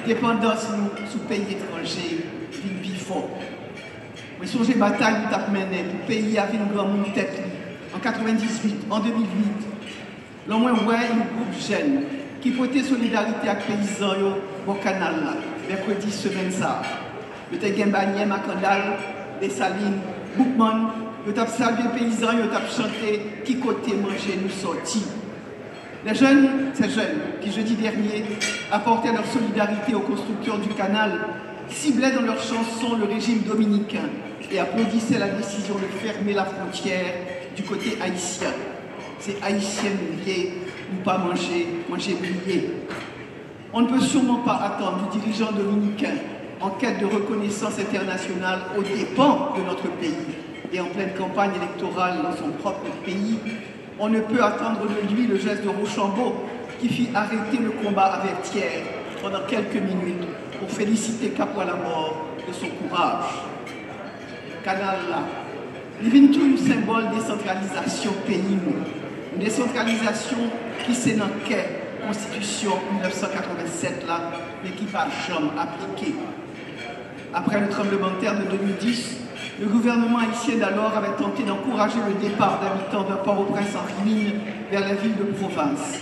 Dépendance nous sous pays étranger, ville plus fort. Mais songez bataille nous avons mené pour pays avec une grande tête en 98, en 2008. L'au moins ouais un groupe jeune qui portait solidarité avec les paysans au canal là, mercredi semaine ça. Le Teguen Bagné, Macandal, des Salines, Boukman, le tap salué paysans, le tap chanté, qui côté manger nous sortis. Les jeunes, ces jeunes qui jeudi dernier apportaient leur solidarité aux constructeurs du canal, ciblaient dans leurs chansons le régime dominicain et applaudissaient la décision de fermer la frontière du côté haïtien. C'est haïtien oublié ou pas manger oublié. On ne peut sûrement pas attendre du dirigeant dominicain en quête de reconnaissance internationale aux dépens de notre pays et en pleine campagne électorale dans son propre pays. On ne peut attendre de lui le geste de Rochambeau qui fit arrêter le combat à Vertières pendant quelques minutes pour féliciter Capois la mort de son courage. Canal là, il vient tout un symbole de décentralisation pays. Une décentralisation qui s'est dans la Constitution 1987 là, mais qui va jamais appliquée. Après le tremblement de terre de 2010, le gouvernement haïtien d'alors avait tenté d'encourager le départ d'habitants d'un Port-au-Prince en ruine vers les villes de province,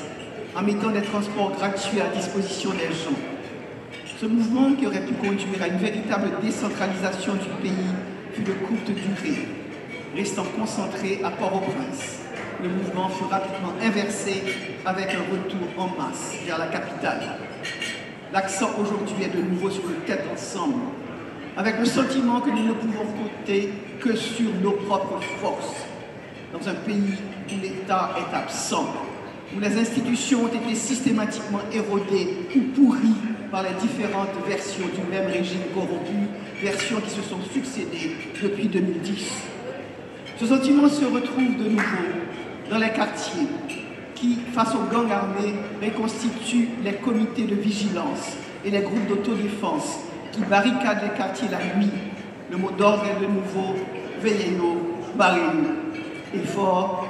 en mettant des transports gratuits à disposition des gens. Ce mouvement, qui aurait pu conduire à une véritable décentralisation du pays, fut de courte durée, restant concentré à Port-au-Prince. Le mouvement fut rapidement inversé avec un retour en masse vers la capitale. L'accent aujourd'hui est de nouveau sur le tête ensemble, avec le sentiment que nous ne pouvons compter que sur nos propres forces, dans un pays où l'État est absent. où les institutions ont été systématiquement érodées ou pourries par les différentes versions du même régime corrompu, versions qui se sont succédées depuis 2010. Ce sentiment se retrouve de nouveau dans les quartiers qui, face aux gangs armés, reconstituent les comités de vigilance et les groupes d'autodéfense qui barricadent les quartiers la nuit. Le mot d'ordre est de nouveau « veillez-nous, barrez-nous ». Effort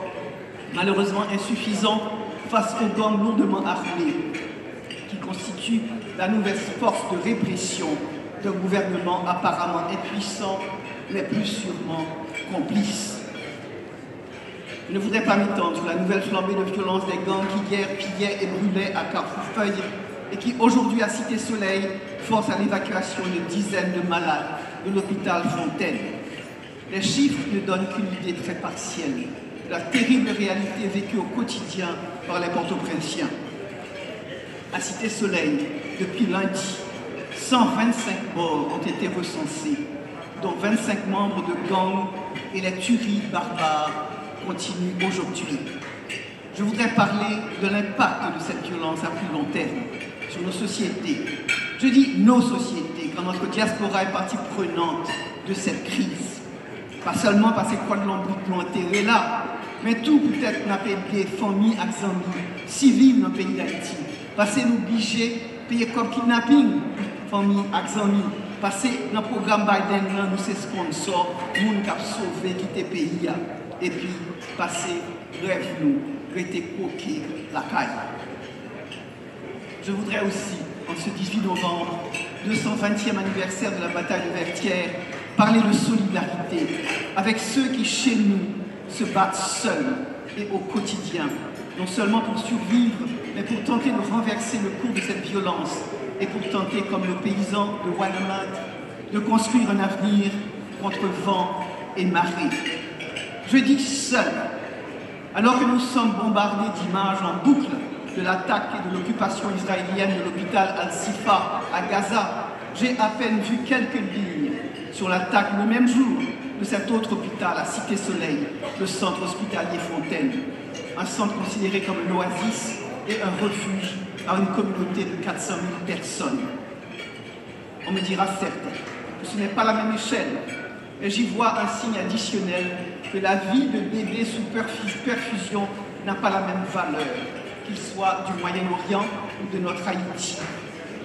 malheureusement insuffisant face aux gangs lourdement armés qui constituent la nouvelle force de répression d'un gouvernement apparemment impuissant, mais plus sûrement complice. Je ne voudrais pas m'étendre sur la nouvelle flambée de violence des gangs qui hier pillaient et brûlaient à Carrefour-Feuille et qui aujourd'hui à Cité-Soleil force à l'évacuation de dizaines de malades de l'hôpital Fontaine. Les chiffres ne donnent qu'une idée très partielle de la terrible réalité vécue au quotidien par les Port-au-Prinsiens. À Cité-Soleil, depuis lundi, 125 morts ont été recensés, dont 25 membres de gangs, et les tueries barbares continuent aujourd'hui. Je voudrais parler de l'impact de cette violence à plus long terme sur nos sociétés. Je dis nos sociétés, quand notre diaspora est partie prenante de cette crise. Pas seulement parce que quoi de l'embrouille enterré là, mais tout peut-être n'a pas des familles axambi, civils dans le pays d'Haïti. Parce que nous obligés payer comme kidnapping, famille axambi. Parce que dans le programme Biden, nous sommes sponsors, nous qui avons sauvé, quitter le pays. Et puis, passer, rêve nous, rester coqués, la caille. Je voudrais aussi, en ce 18 novembre, 220e anniversaire de la bataille de Vertières, parler de solidarité avec ceux qui, chez nous, se battent seuls et au quotidien, non seulement pour survivre, mais pour tenter de renverser le cours de cette violence et pour tenter, comme le paysan de Wanamat, de construire un avenir contre vent et marée. Je dis seul, alors que nous sommes bombardés d'images en boucle de l'attaque et de l'occupation israélienne de l'hôpital Al-Sifa à Gaza, j'ai à peine vu quelques lignes sur l'attaque le même jour de cet autre hôpital à Cité-Soleil, le centre hospitalier Fontaine, un centre considéré comme une oasis et un refuge par une communauté de 400 000 personnes. On me dira certes que ce n'est pas la même échelle, mais j'y vois un signe additionnel que la vie de bébé sous perfusion n'a pas la même valeur, qu'il soit du Moyen-Orient ou de notre Haïti,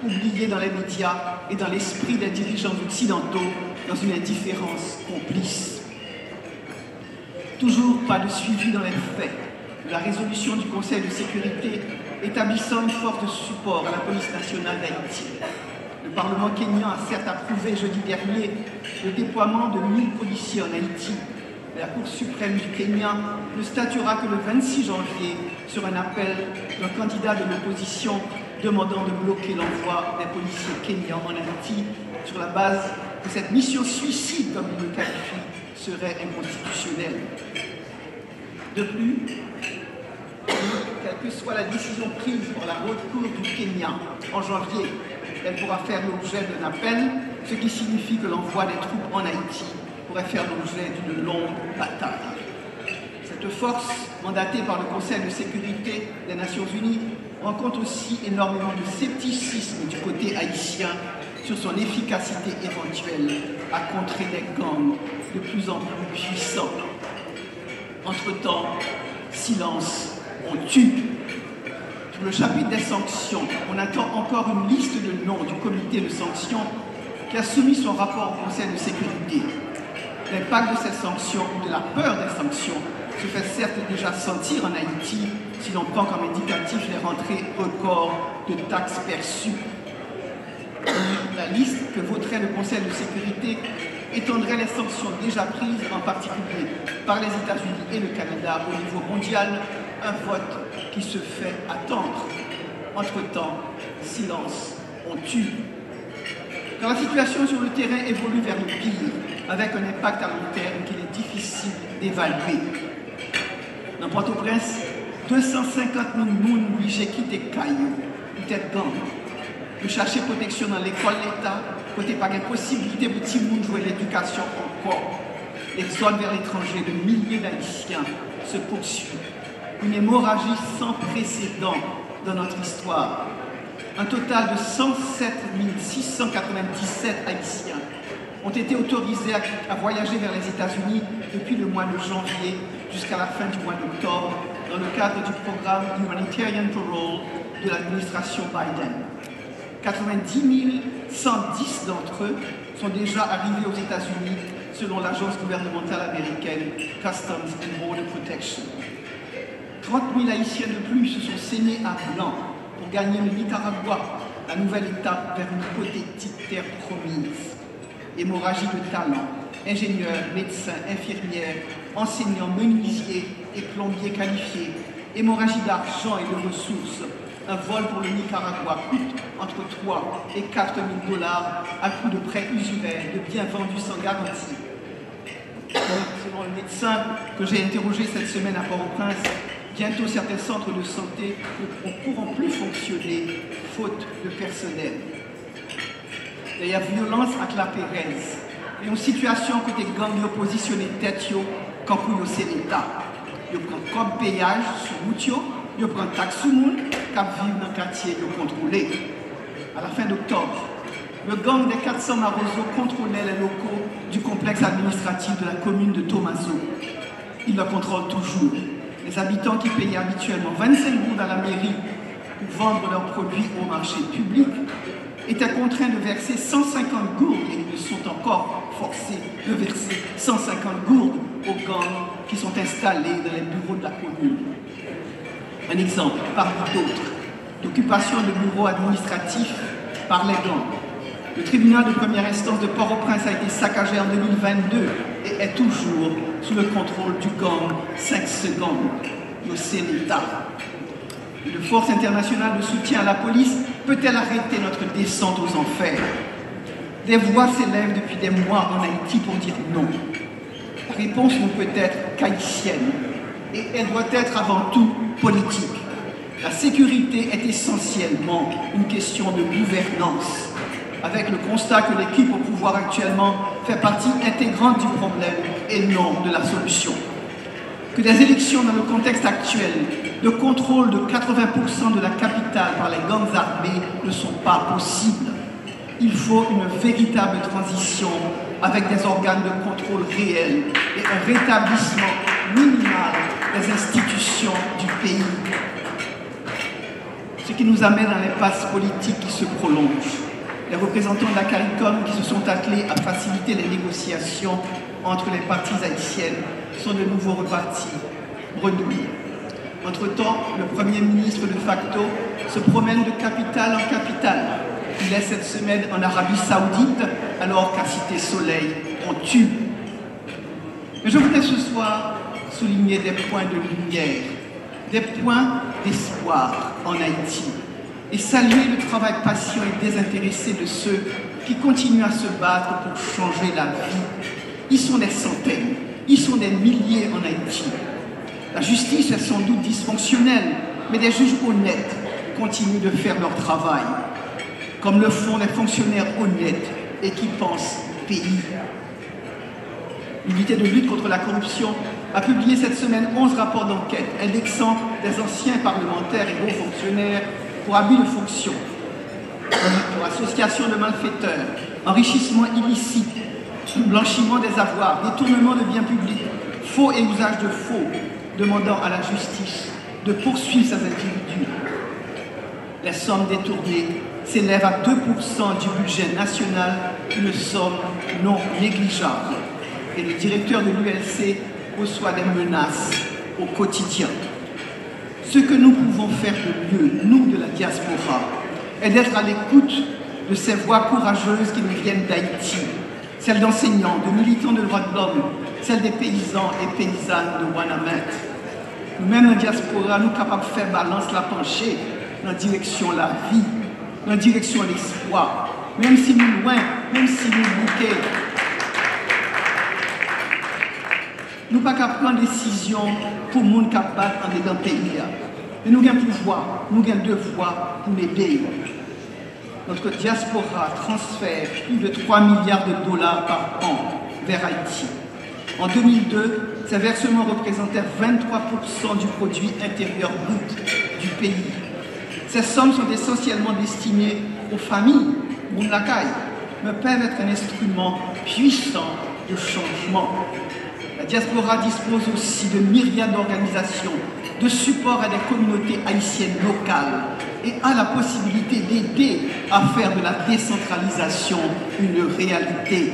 oublié dans les médias et dans l'esprit des dirigeants occidentaux dans une indifférence complice. Toujours pas de suivi dans les faits de la résolution du Conseil de sécurité établissant une force de support à la police nationale d'Haïti. Le Parlement kényan a certes approuvé jeudi dernier le déploiement de 1000 policiers en Haïti. Mais la Cour suprême du Kenya ne statuera que le 26 janvier sur un appel d'un candidat de l'opposition demandant de bloquer l'envoi des policiers kenyans en Haïti sur la base que cette mission suicide, comme il le qualifie, serait inconstitutionnelle. De plus, quelle que soit la décision prise par la Haute Cour du Kenya en janvier, elle pourra faire l'objet d'un appel, ce qui signifie que l'envoi des troupes en Haïti pourrait faire l'objet d'une longue bataille. Cette force, mandatée par le Conseil de sécurité des Nations Unies, rencontre aussi énormément de scepticisme du côté haïtien sur son efficacité éventuelle à contrer des gangs de plus en plus puissants. Entre-temps, silence, on tue. Sur le chapitre des sanctions, on attend encore une liste de noms du comité de sanctions qui a soumis son rapport au Conseil de sécurité. L'impact de ces sanctions ou de la peur des sanctions se fait certes déjà sentir en Haïti si l'on prend comme indicatif les rentrées records de taxes perçues. La liste que voterait le Conseil de sécurité étendrait les sanctions déjà prises, en particulier par les États-Unis et le Canada au niveau mondial, un vote qui se fait attendre. Entre-temps, silence, on tue. Quand la situation sur le terrain évolue vers le pire, avec un impact à long terme qu'il est difficile d'évaluer. Dans Port-au-Prince, 250 000 personnes obligées de quitter Caillou, peut-être gang, de chercher protection dans l'école l'État, côté pas de possibilité pour tout le monde jouer l'éducation encore. L'exode vers l'étranger de milliers d'Haïtiens se poursuit. une hémorragie sans précédent dans notre histoire. Un total de 107 697 Haïtiens ont été autorisés à voyager vers les États-Unis depuis le mois de janvier jusqu'à la fin du mois d'octobre dans le cadre du programme Humanitarian Parole de l'administration Biden. 90 110 d'entre eux sont déjà arrivés aux États-Unis selon l'agence gouvernementale américaine Customs and Border Protection. 30 000 Haïtiens de plus se sont saignés à blanc pour gagner le Nicaragua, la nouvelle étape vers une hypothétique terre promise. Hémorragie de talents, ingénieurs, médecins, infirmières, enseignants, menuisiers et plombiers qualifiés, hémorragie d'argent et de ressources. Un vol pour le Nicaragua coûte entre 3 et 4 000 $ à coût de prêts usuraires, de biens vendus sans garantie. Selon le médecin que j'ai interrogé cette semaine à Port-au-Prince, bientôt certains centres de santé ne pourront plus fonctionner faute de personnel. Il y a violence à la Pérez. Et une situation que des gangs oppositionnés tête quand pour c'est l'État. Ils prennent comme péage sur route, ils prennent taxe sur le monde, qui vivent dans le quartier contrôlé. À la fin d'octobre, le gang des 400 Maroso contrôlait les locaux du complexe administratif de la commune de Tomaso. Il le contrôle toujours. Les habitants qui payaient habituellement 25 gourdes à la mairie pour vendre leurs produits au marché public étaient contraints de verser 150 gourdes et ils sont encore forcés de verser 150 gourdes aux gangs qui sont installés dans les bureaux de la commune. Un exemple parmi d'autres d'occupation de bureaux administratifs par les gangs. Le tribunal de première instance de Port-au-Prince a été saccagé en 2022 et est toujours sous le contrôle du gang 5 secondes, le Sénéta. Une force internationale de soutien à la police peut-elle arrêter notre descente aux enfers? Des voix s'élèvent depuis des mois en Haïti pour dire non. La réponse ne peut être qu'haïtienne et elle doit être avant tout politique. La sécurité est essentiellement une question de gouvernance, avec le constat que l'équipe au pouvoir actuellement fait partie intégrante du problème et non de la solution. Que des élections dans le contexte actuel de contrôle de 80% de la capitale par les gangs armés ne sont pas possibles. Il faut une véritable transition avec des organes de contrôle réels et un rétablissement minimal des institutions du pays. Ce qui nous amène à l'impasse politique qui se prolonge. Les représentants de la CARICOM qui se sont attelés à faciliter les négociations entre les parties haïtiennes sont de nouveau repartis, bredouilles. Entre-temps, le Premier ministre de facto se promène de capitale en capitale. Il est cette semaine en Arabie Saoudite, alors qu'à Cité Soleil, on tue. Mais je voudrais ce soir souligner des points de lumière, des points d'espoir en Haïti, et saluer le travail patient et désintéressé de ceux qui continuent à se battre pour changer la vie. Ils sont des centaines, ils sont des milliers en Haïti. La justice est sans doute dysfonctionnelle, mais des juges honnêtes continuent de faire leur travail, comme le font les fonctionnaires honnêtes et qui pensent pays. L'unité de lutte contre la corruption a publié cette semaine 11 rapports d'enquête indexant des anciens parlementaires et hauts fonctionnaires pour abus de fonction, pour association de malfaiteurs, enrichissement illicite, blanchiment des avoirs, détournement de biens publics, faux et usage de faux, demandant à la justice de poursuivre ces individus. Les sommes détournées s'élèvent à 2% du budget national, une somme non négligeable. Et le directeur de l'ULC reçoit des menaces au quotidien. Ce que nous pouvons faire de mieux, nous de la diaspora, est d'être à l'écoute de ces voix courageuses qui nous viennent d'Haïti, celles d'enseignants, de militants de droits de l'homme, celles des paysans et paysannes de Wanamet. Nous-mêmes, la diaspora, nous capables de faire balance la penchée dans la direction de la vie, dans la direction de l'espoir, même si nous loin, même si nous bouquets. Nous ne pouvons pas prendre décision pour le monde qui bat en dedans pays. Mais nous avons pouvoir, nous avons devoir pour l'aider. Notre diaspora transfère plus de 3 milliards de dollars par an vers Haïti. En 2002, ces versements représentèrent 23% du produit intérieur brut du pays. Ces sommes sont essentiellement destinées aux familles, Mounlakaï, mais peuvent être un instrument puissant de changement. La diaspora dispose aussi de myriades d'organisations, de support à des communautés haïtiennes locales et a la possibilité d'aider à faire de la décentralisation une réalité.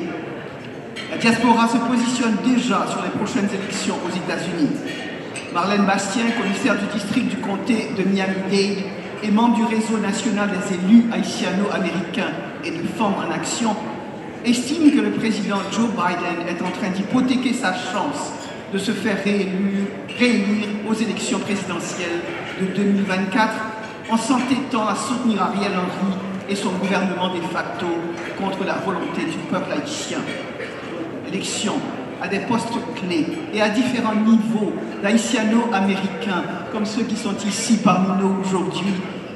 La diaspora se positionne déjà sur les prochaines élections aux États-Unis. Marlène Bastien, commissaire du district du comté de Miami-Dade et membre du réseau national des élus haïtiano-américains et de Femmes en Action, estime que le président Joe Biden est en train d'hypothéquer sa chance de se faire réélire aux élections présidentielles de 2024 en s'entêtant à soutenir Ariel Henry et son gouvernement de facto contre la volonté du peuple haïtien. L'élection à des postes clés et à différents niveaux d'haïtiano-américains comme ceux qui sont ici parmi nous aujourd'hui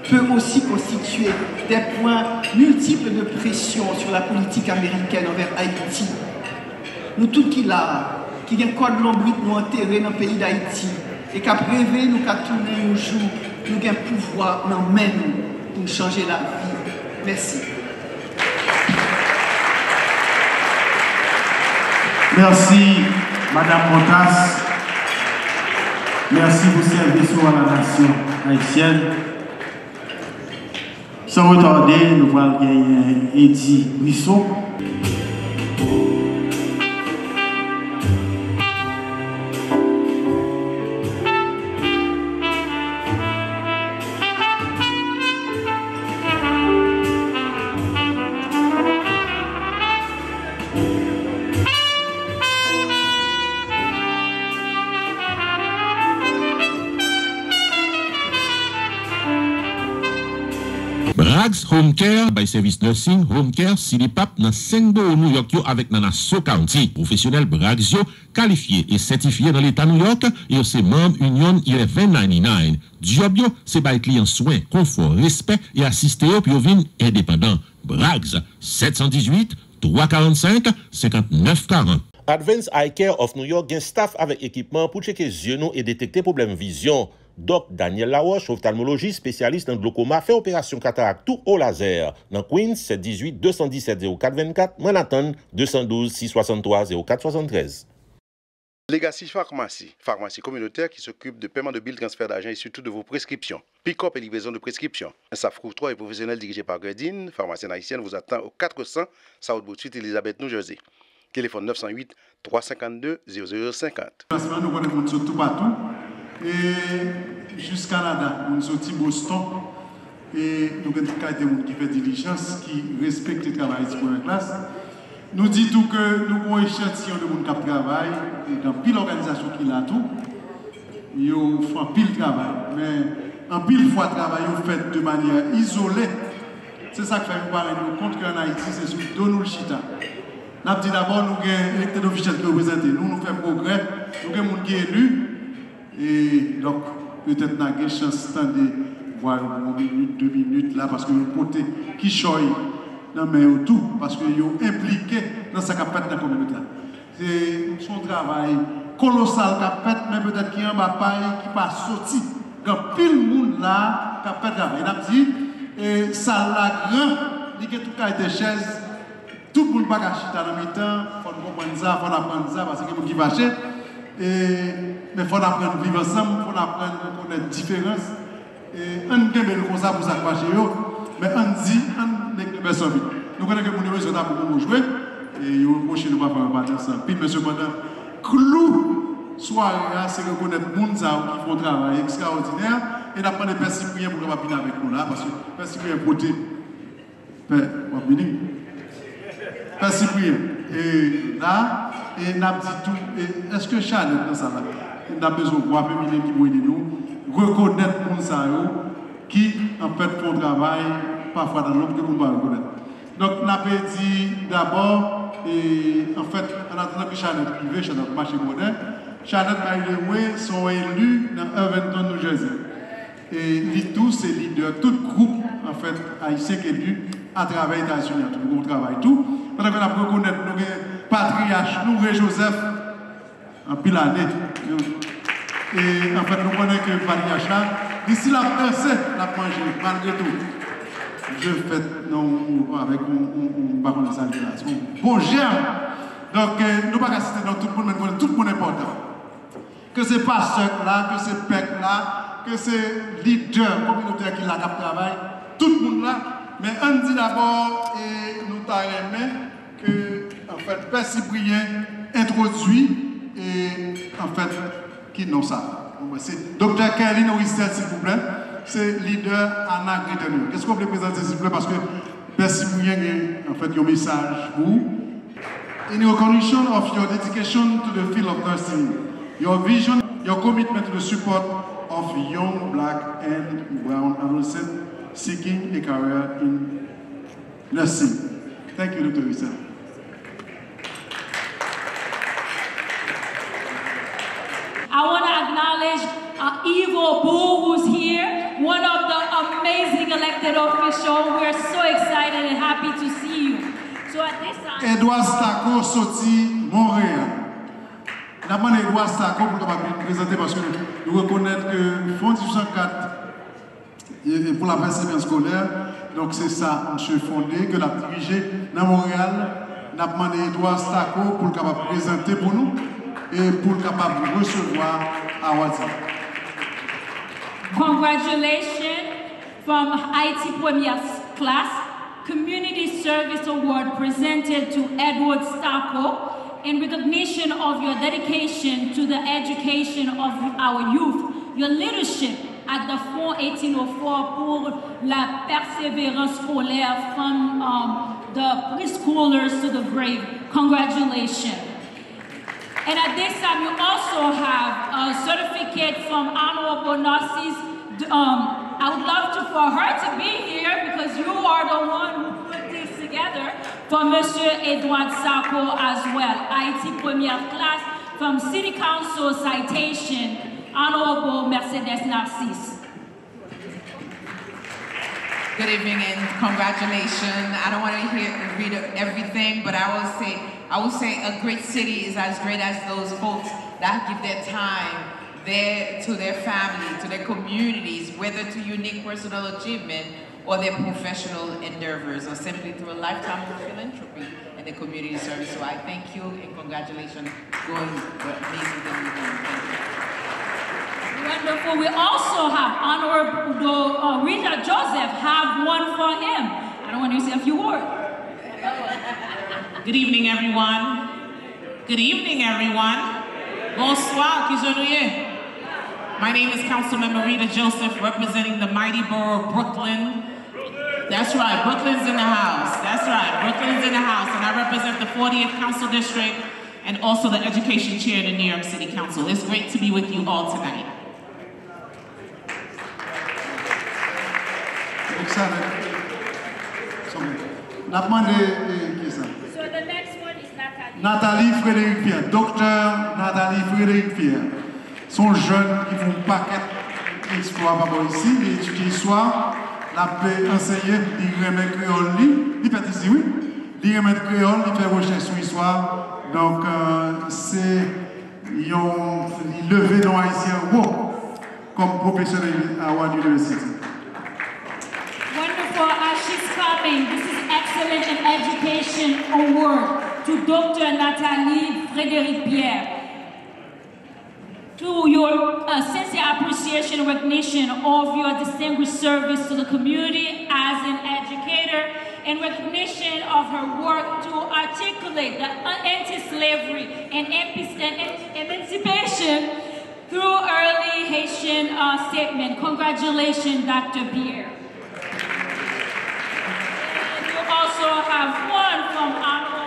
peut aussi constituer des points multiples de pression sur la politique américaine envers Haïti. Nous tous qui là, qui avons code l'ombrite nous enterré dans le pays d'Haïti et qu'à rêver nous qu'à tourner un jour, nous avons pouvoir dans main nous pour changer la vie. Merci. Merci, Madame Montas. Merci pour service à la nation haïtienne. Sans retarder, nous allons gagner Eddie Brisson. Brags Home Care by Service Nursing Home Care Silipap dans 5 de New York yo avec dans Nassau County. Professionnel Brags yo qualifié et certifié dans l'État New York et c'est membre Union 1199. Job yo c'est by client soin, confort, respect et assister yo pour vinn indépendant. Brags 718 345 5940. Advance Eye Care of New York gen staff avec équipement pour checker yeux et détecter problème vision. Doc Daniel Laroche, ophtalmologiste spécialiste en glaucoma, fait opération cataracte tout au laser. Dans Queens, 718-217-0424, Manhattan, 212-663-0473. Legacy Pharmacie, pharmacie communautaire qui s'occupe de paiement de billes, transfert d'argent et surtout de vos prescriptions. Pick-up et livraison de prescriptions. Un staff courtois et professionnel dirigé par Gredine, pharmacienne haïtienne, vous attend au 400 South Broad Street, Elizabeth, New Jersey. Téléphone 908 352 0050. Nous connaissons tout partout. Et jusqu'à Canada, nous sommes sortis Boston et nous avons des gens qui font diligence, qui respectent le travail de première classe. Nous disons que nous avons un échantillon de gens qui travaillent, et dans pile organisation qui a tout, ils font pile travail. Mais en pile fois travail, ils fait de manière isolée. C'est ça que fait nous parler. Nous compte qu'en Haïti, c'est sous Donald Chita. Nous avons dit d'abord, nous avons un électeur officiel qui représente nous, nous faisons progrès, nous avons des gens qui sont élus. Et donc, peut-être nous avons une chance de voir 1 minute, 2 minutes là, parce que nous côté qui choisit, mais tout, parce qu'ils sont impliqués dans ce qu'on fait dans la communauté. C'est son travail colossal qu'on fait, mais peut-être qu'il y a un pareil qui pas sorti. Quand pile le monde là, qui fait travail. Il a dit, ça la grand, il y a tout cas des chaises, tout le monde pas acheter dans le temps, il faut comprendre ça, il faut apprendre ça, parce que les gens qui vachent. Mais il faut apprendre à vivre ensemble, il faut apprendre à connaître la différence. On ne peut pas comme ça pour s'accrocher, mais on dit, on n'est pas sans vie. Nous connaissons que nous devons jouer pour jouer, et nous ne pouvons pas faire un partenaire sans. Puis, mais cependant, clou, soirée, c'est reconnaître les gens qui font un travail extraordinaire, et nous avons des Père Cyprien pour venir avec nous là, parce que Père Cyprien côté, Père Cyprien, et là, et nous avons dit tout, est-ce que Charles dans ça là? Nous avons besoin de voir féminin qui nous reconnaître les gens qui en fait font un travail parfois dans l'autre que nous ne pouvons pas reconnaître. Donc nous avons dit d'abord, en fait, en attendant que Charlotte privé, Charlotte marché moderne, Charlotte Marie sont élus dans Irvington, New Jersey. Et tout, c'est leader, tout groupe en fait haïtien qui est élu à travers les États-Unis, tout le monde travaille tout. Pendant qu'on a reconnaître nos patriarches, nous, Joseph, en pile d'années. Et en fait, nous connaissons que Patriarche là, d'ici la percée, la manger, malgré tout. Je fais non avec un baron de salvation. Bon germe. Donc, nous ne pouvons pas citer tout le monde important. Que c'est pasteur là, que c'est pec là, que c'est leader communautaire qui l'a cap travail, tout le monde là. Mais on dit d'abord, et nous t'aimons que, en fait, Père Cyprien introduit, et en fait, qui non ça. C'est Dr. Kelly Noristel, s'il vous plaît. C'est leader Anna Greteneux. Qu'est-ce qu'on peut présenter, s'il vous plaît? Parce que Père Cyprien a en fait un message pour vous. In recognition of your dedication to the field of nursing, your vision, your commitment to the support of young black and brown adolescents seeking a career in nursing. Thank you, Dr. Rissa. I want to acknowledge Ivo Boo, who's here, one of the amazing elected officials. We're so excited and happy to see you. So at this time, Edouard Stako sorti Montréal. D'abord, Edouard Stako pour nous présenter parce que nous reconnaissons que Fonds 1804 pour la persévérance scolaire, donc c'est ça, monsieur fondé, que l'a dirigé dans Montréal. Nous avons demandé Edouard Stako pour capable présenter pour nous et pour capable recevoir à Wadi. Congratulations from Haiti Première Class Community Service Award presented to Edward Stako in recognition of your dedication to the education of our youth, your leadership at the Fonds 1804 pour la persévérance scolaire from the preschoolers to the grave. Congratulations. And at this time, you also have a certificate from Honorable Narcisse. I would love for her to be here because you are the one who put this together for Monsieur Edouard Stako as well. Haiti Première Class from City Council citation, Honorable Mercedes Narcisse. Good evening and congratulations. I don't want to read everything, but I will say a great city is as great as those folks that give their time to their family, to their communities, whether to unique personal achievement or their professional endeavors, or simply through a lifetime of philanthropy and the community service. So I thank you and congratulations for the amazing thing you're doing. Thank you. Wonderful. We also have Honorable Rita Joseph have one for him. I don't want to say a few words. Good evening, everyone. Good evening, everyone. Bonsoir, Kijonouye. My name is Councilmember Rita Joseph, representing the mighty borough of Brooklyn. That's right, Brooklyn's in the house. That's right, Brooklyn's in the house. And I represent the 40th Council District and also the Education Chair in the New York City Council. It's great to be with you all tonight. So the next one is Nathalie. Nathalie Frédéric Pierre, docteur Nathalie Frédéric Pierre. Sont jeunes qui font paquet d'exploits par ici, ils étudient l'histoire, la paix enseignée, ils remettent créole, ils fait ici, oui, ils remettent créole, ils font recherche sur l'histoire. Donc, c'est, ils ont levé dans haïtien comme professionnel à Howard University. Wonderful, as she's coming, this is Excellent in Education Award to Dr. Nathalie Frédéric Pierre. To your sincere appreciation and recognition of your distinguished service to the community as an educator, in recognition of her work to articulate the anti-slavery and emancipation through early Haitian statement. Congratulations, Dr. Pierre. And you also have one from Honorable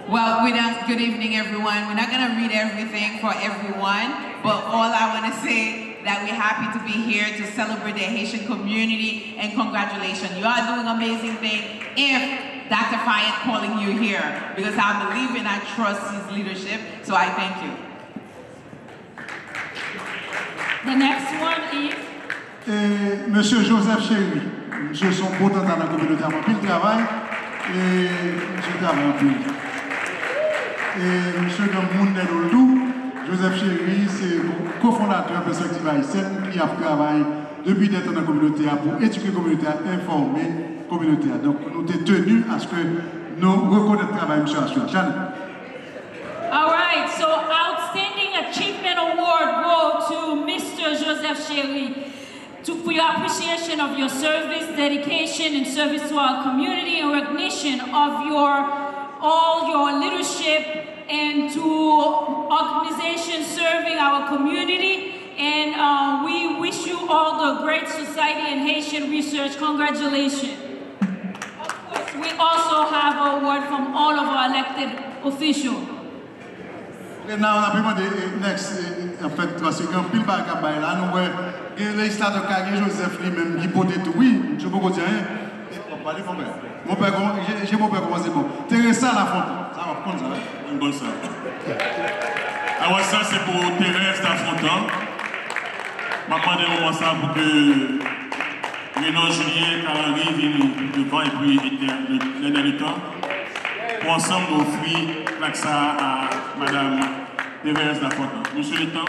Well, good evening, everyone. We're not going to read everything for everyone, but all I want to say that we're happy to be here to celebrate the Haitian community, and congratulations. You are doing amazing things. If Dr. Fayette calling you here, because I believe and I trust his leadership, so I thank you. The next one is Monsieur Joseph Chéry. monsieur sont contents dans la communauté, avant pile travail, et monsieur travaille en pile. Et monsieur Gamoun Nedoldou, Joseph Chéry, c'est cofondateur de Perspective Haïtienne qui a travaillé depuis d'être dans la communauté pour éduquer la communauté, informer la communauté. Donc nous sommes tenus à ce que nous reconnaissons le travail, monsieur Assuan. All right, so Outstanding Achievement Award go to Mr. Joseph Chéry for your appreciation of your service, dedication, and service to our community, and recognition of all your leadership and to organizations serving our community. And we wish you all the great society and Haitian research. Congratulations. Of course, we also have an award from all of our elected officials. Now, on a demandé next, en fait, parce que pile par là, nous voyons le législateur Carré Joseph lui-même qui peut être oui, je peux pas dire rien. On parle mon père. Mon père, j'ai mon père comment c'est bon. Teresa Lafontaine, ça va prendre ça. Une bonne soeur. Alors ça c'est pour Thérèse Lafontaine. Je vais demander au moment ça pour que Renan Julien, Carré viennent devant et puis le dernier temps. Pour ensemble offrir ça à Madame Thérèse Lafontaine. Monsieur le temps.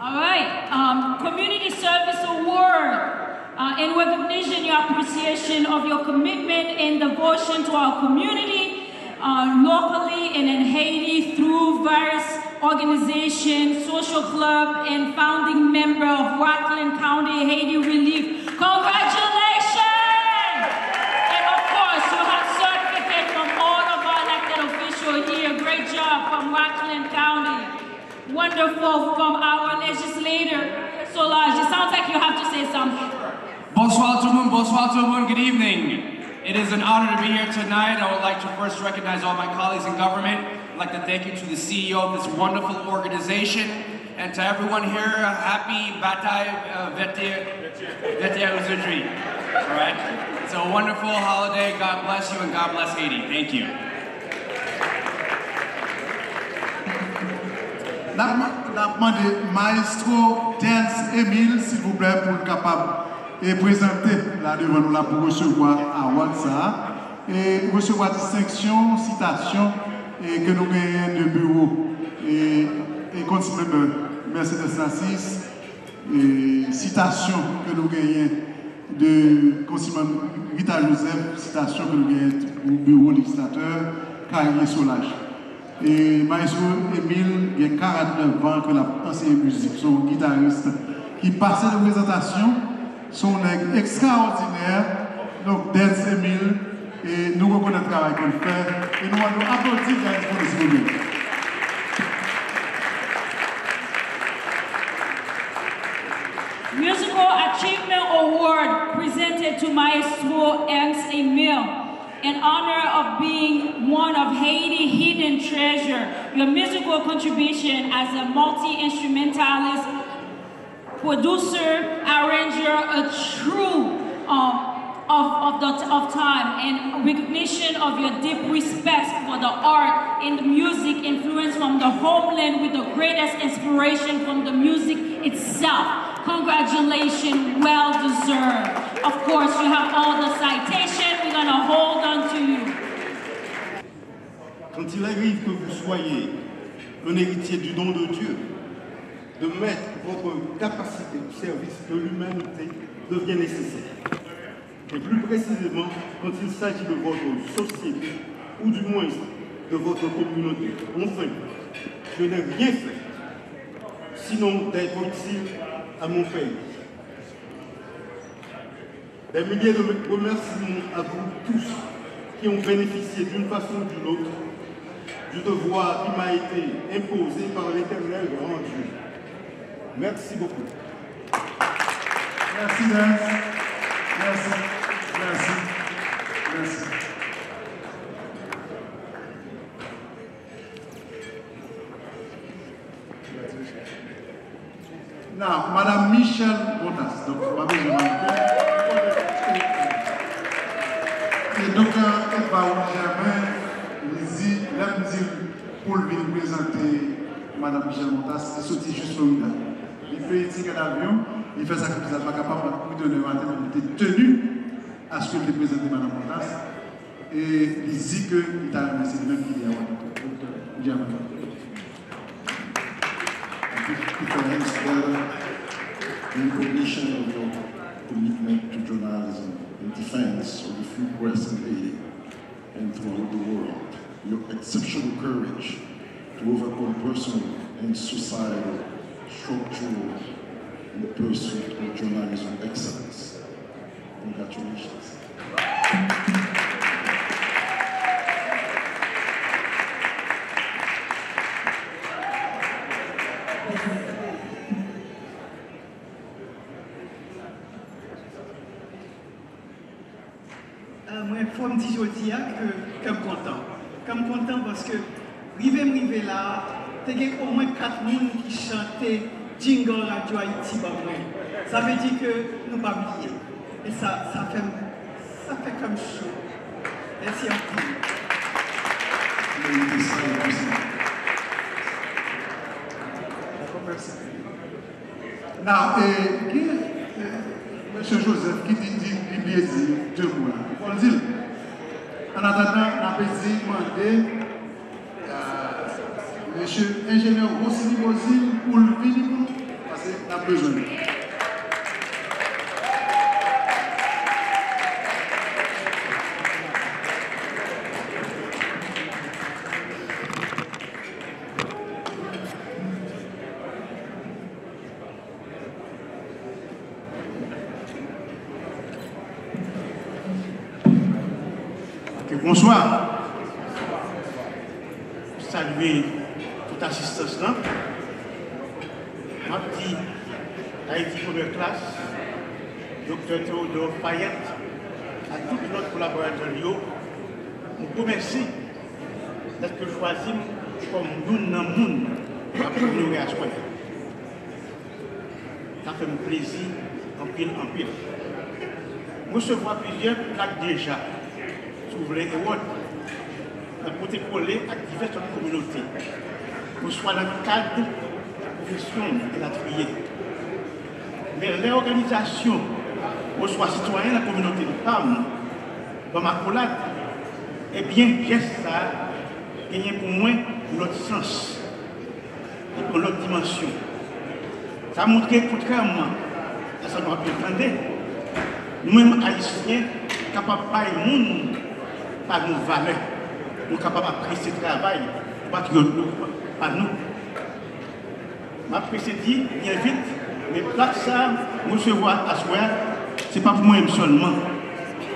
All right, Community Service Award. In recognition your appreciation of your commitment and devotion to our community, locally and in Haiti through various organizations, social club, and founding member of Rockland County Haiti Relief. Congratulations! And of course, you have certificate from all of our elected officials here. Great job from Rockland County. Wonderful from our legislator, Solange. It sounds like you have to say something. Bonsoir tout le monde, good evening. It is an honor to be here tonight. I would like to first recognize all my colleagues in government. I'd like to thank you to the CEO of this wonderful organization, and to everyone here, happy Bataille Vetier aujourd'hui. All right? It's a wonderful holiday. God bless you and God bless Haiti. Thank you. N'a demandé Maestro Dance Emile, s'il vous plaît, pour être capable de présenter là devant nous là pour recevoir à WhatsApp et recevoir distinction, citation et que nous gagnons de bureau et continue de Mercedes Nassis et citation que nous gagnons de conseiller Rita Joseph, citation que nous gagnons au bureau législateur Carrier Solage. Et Maestro Emile, il y a 49 ans que la enseigné musique, son guitariste qui passait de présentation, son extraordinaire, donc Dance Emile, et nous reconnaissons le travail qu'il fait, et nous allons applaudir pour le souvenir. Musical Achievement Award presented to Maestro Ernst Emile. In honor of being one of Haiti's hidden treasure, your musical contribution as a multi-instrumentalist, producer, arranger, a true of time, and recognition of your deep respect for the art and the music influence from the homeland with the greatest inspiration from the music itself. Congratulations, well deserved. Of course, you have all the citation. We're going to hold on to you. Quand il arrive que vous soyez un héritier du don de Dieu, de mettre votre capacité au service de l'humanité devient nécessaire. Et plus précisément, quand il s'agit de votre société, ou du moins de votre communauté. Enfin, je n'ai rien fait, sinon d'être utile à mon pays. Des milliers de remerciements à vous tous qui ont bénéficié d'une façon ou d'une autre du devoir qui m'a été imposé par l'Éternel grand Dieu. Merci beaucoup. Merci, Dance. Merci. Merci. Merci. Now, Madame Michel Botas, donc on va besoin et donc, elle va jamais dit, pour lui présenter Madame Michel Botas, c'est sorti juste Florida. il fait ticket d'avion, il fait sacrifice, il n'est pas capable de donner un matin, il était tenu à ce que le président de Mme Montas. Et il dit qu'il t'a remercié de même qu'il y a un in recognition of your commitment to journalism and defense of the free press in Haiti and throughout the world, your exceptional courage to overcome personal and societal structural in the pursuit of journalism excellence. Congratulations. Moi, il faut me dire aujourd'hui que je suis content. Je suis content parce que, rivé là, il y a au moins 4 personnes qui chantaient Jingle Radio Haïti. Ça veut dire que nous ne pas oublier. Et ça fait comme chaud. Merci à vous. Merci. Now, M. Joseph qui dit deux mots. On dit, en attendant, on a demandé M. Ingénieur Rossini Bozil pour le venir pour nous, parce qu'on a besoin de lui. Bonsoir. Saluer toute assistance là. Ma petite Haïti première classe, Dr Théodore Fayette, à tous nos collaborateurs, nous vous remercions d'être choisis comme nous dans le monde pour nous à soi. Ça fait un plaisir en pile. Recevoir plusieurs plaques déjà. Sur les awards, pour te coller à diverses communautés, que ce soit dans le cadre de la profession de la trier. Mais les organisations, que ce soit citoyens de la communauté de femmes, dans ma collade, eh bien, geste ça, gagné pour moi l'autre sens, et pour l'autre dimension. Ça montre que, contrairement à ce qu'on a pu entendre, nous-mêmes haïtiens, capables de faire le monde par nos valeurs, nous sommes capables d'apprécier ce travail, par nous. Je dit, bien vite, mais là, ça, recevoir à soi, ce n'est pas pour moi seulement,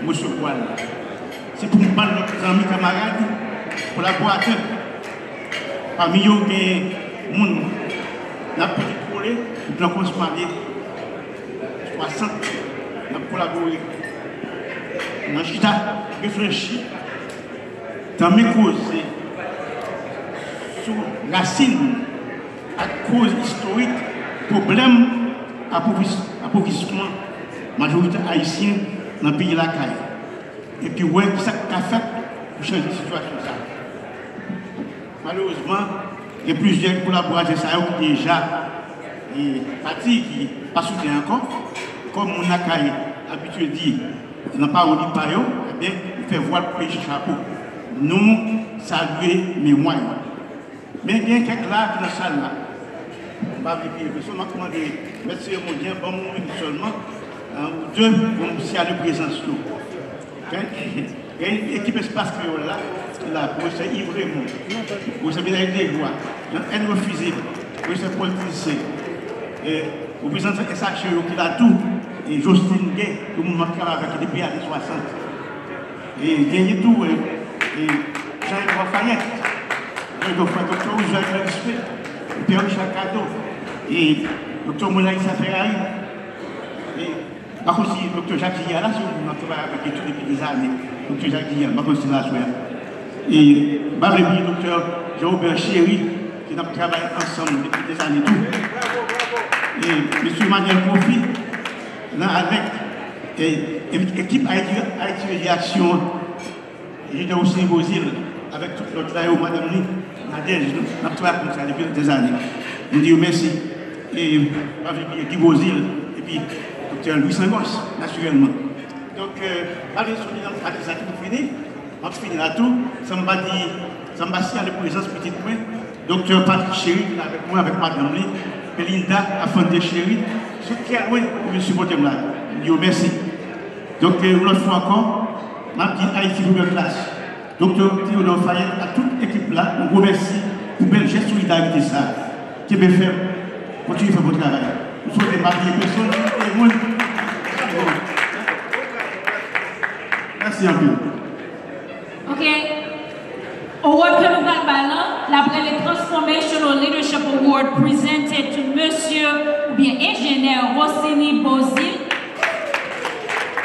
recevoir. C'est pour nos amis, camarades, collaborateurs. Parmi eux, il y a des gens qui ont collaboré, nous avons parlé 60, nous avons collaboré. Nous avons réfléchi dans mes causes sur la racine à cause historique, problème, appauvrissement, majorité haïtienne dans le pays de la Caille. Et puis, ouais, ça a fait pour changer la situation. Malheureusement, il y a plusieurs collaborateurs qui déjà partis, qui ne pas soutenu encore, comme mon Akaï habitué dit, n'a pas au par eux, eh bien, il fait voir le pays chapeau. Nous saluer mes moyens. Mais il y a quelques là dans la salle là. On va vérifier. Je m'a commandé, mettre cérémonien, bon, seulement, ou deux, pour me saluer présence. Il y a une équipe espace créole là, pour c'est Yves Raymond, pour c'est Bénédicte Desjoie, elle refusée, pour c'est Paul Tissé, pour le président SH qui a tout, et Justine Gay, le mouvement qui travaille avec depuis les années 60. Et gagné tout, et Jean-Yves Fayette, le docteur Ouzouel Respect, le Pierre Richard Cadeau, et le docteur Monaïsa Ferrari, et par contre, le docteur Jacques Guillard, là, c'est un travail avec études depuis des années, le docteur Jacques Guillard, par contre, c'est là, et le docteur Jean-Aubert Chéry, qui a travaillé ensemble depuis des années tout. Et M. Manuel Profi, avec l'équipe Haïti Réaction, j'étais aussi Bozil, avec toute notre travail, Madame Nadège, nous avons travaillé comme ça depuis des années. Nous disons merci. et avec Guy Bozil, et puis Dr. Louis Sangos, naturellement. Donc, allez, sur les ça tout fini, on finit là tout, ça m'a dit, ça m'a dit à la présence petite point, Dr. Patrick Chéri, avec moi, avec Madame Lee, Belinda, Afande Chéri, ce qui est loin, je suis supporté là. Dieu merci. Donc, une autre fois encore, m'a dit Haïti première classe. Docteur Théodore Fayette, à toute l'équipe là, on vous remercie pour belle geste de solidarité ça. Qui peut faire, continuez à faire votre travail. Nous souhaitons marier personne et monde. Merci un peu. Ok. Award présenté par là, l'après les Transformational Leadership Award presented to Monsieur ou bien Ingénieur Rossini Bozil.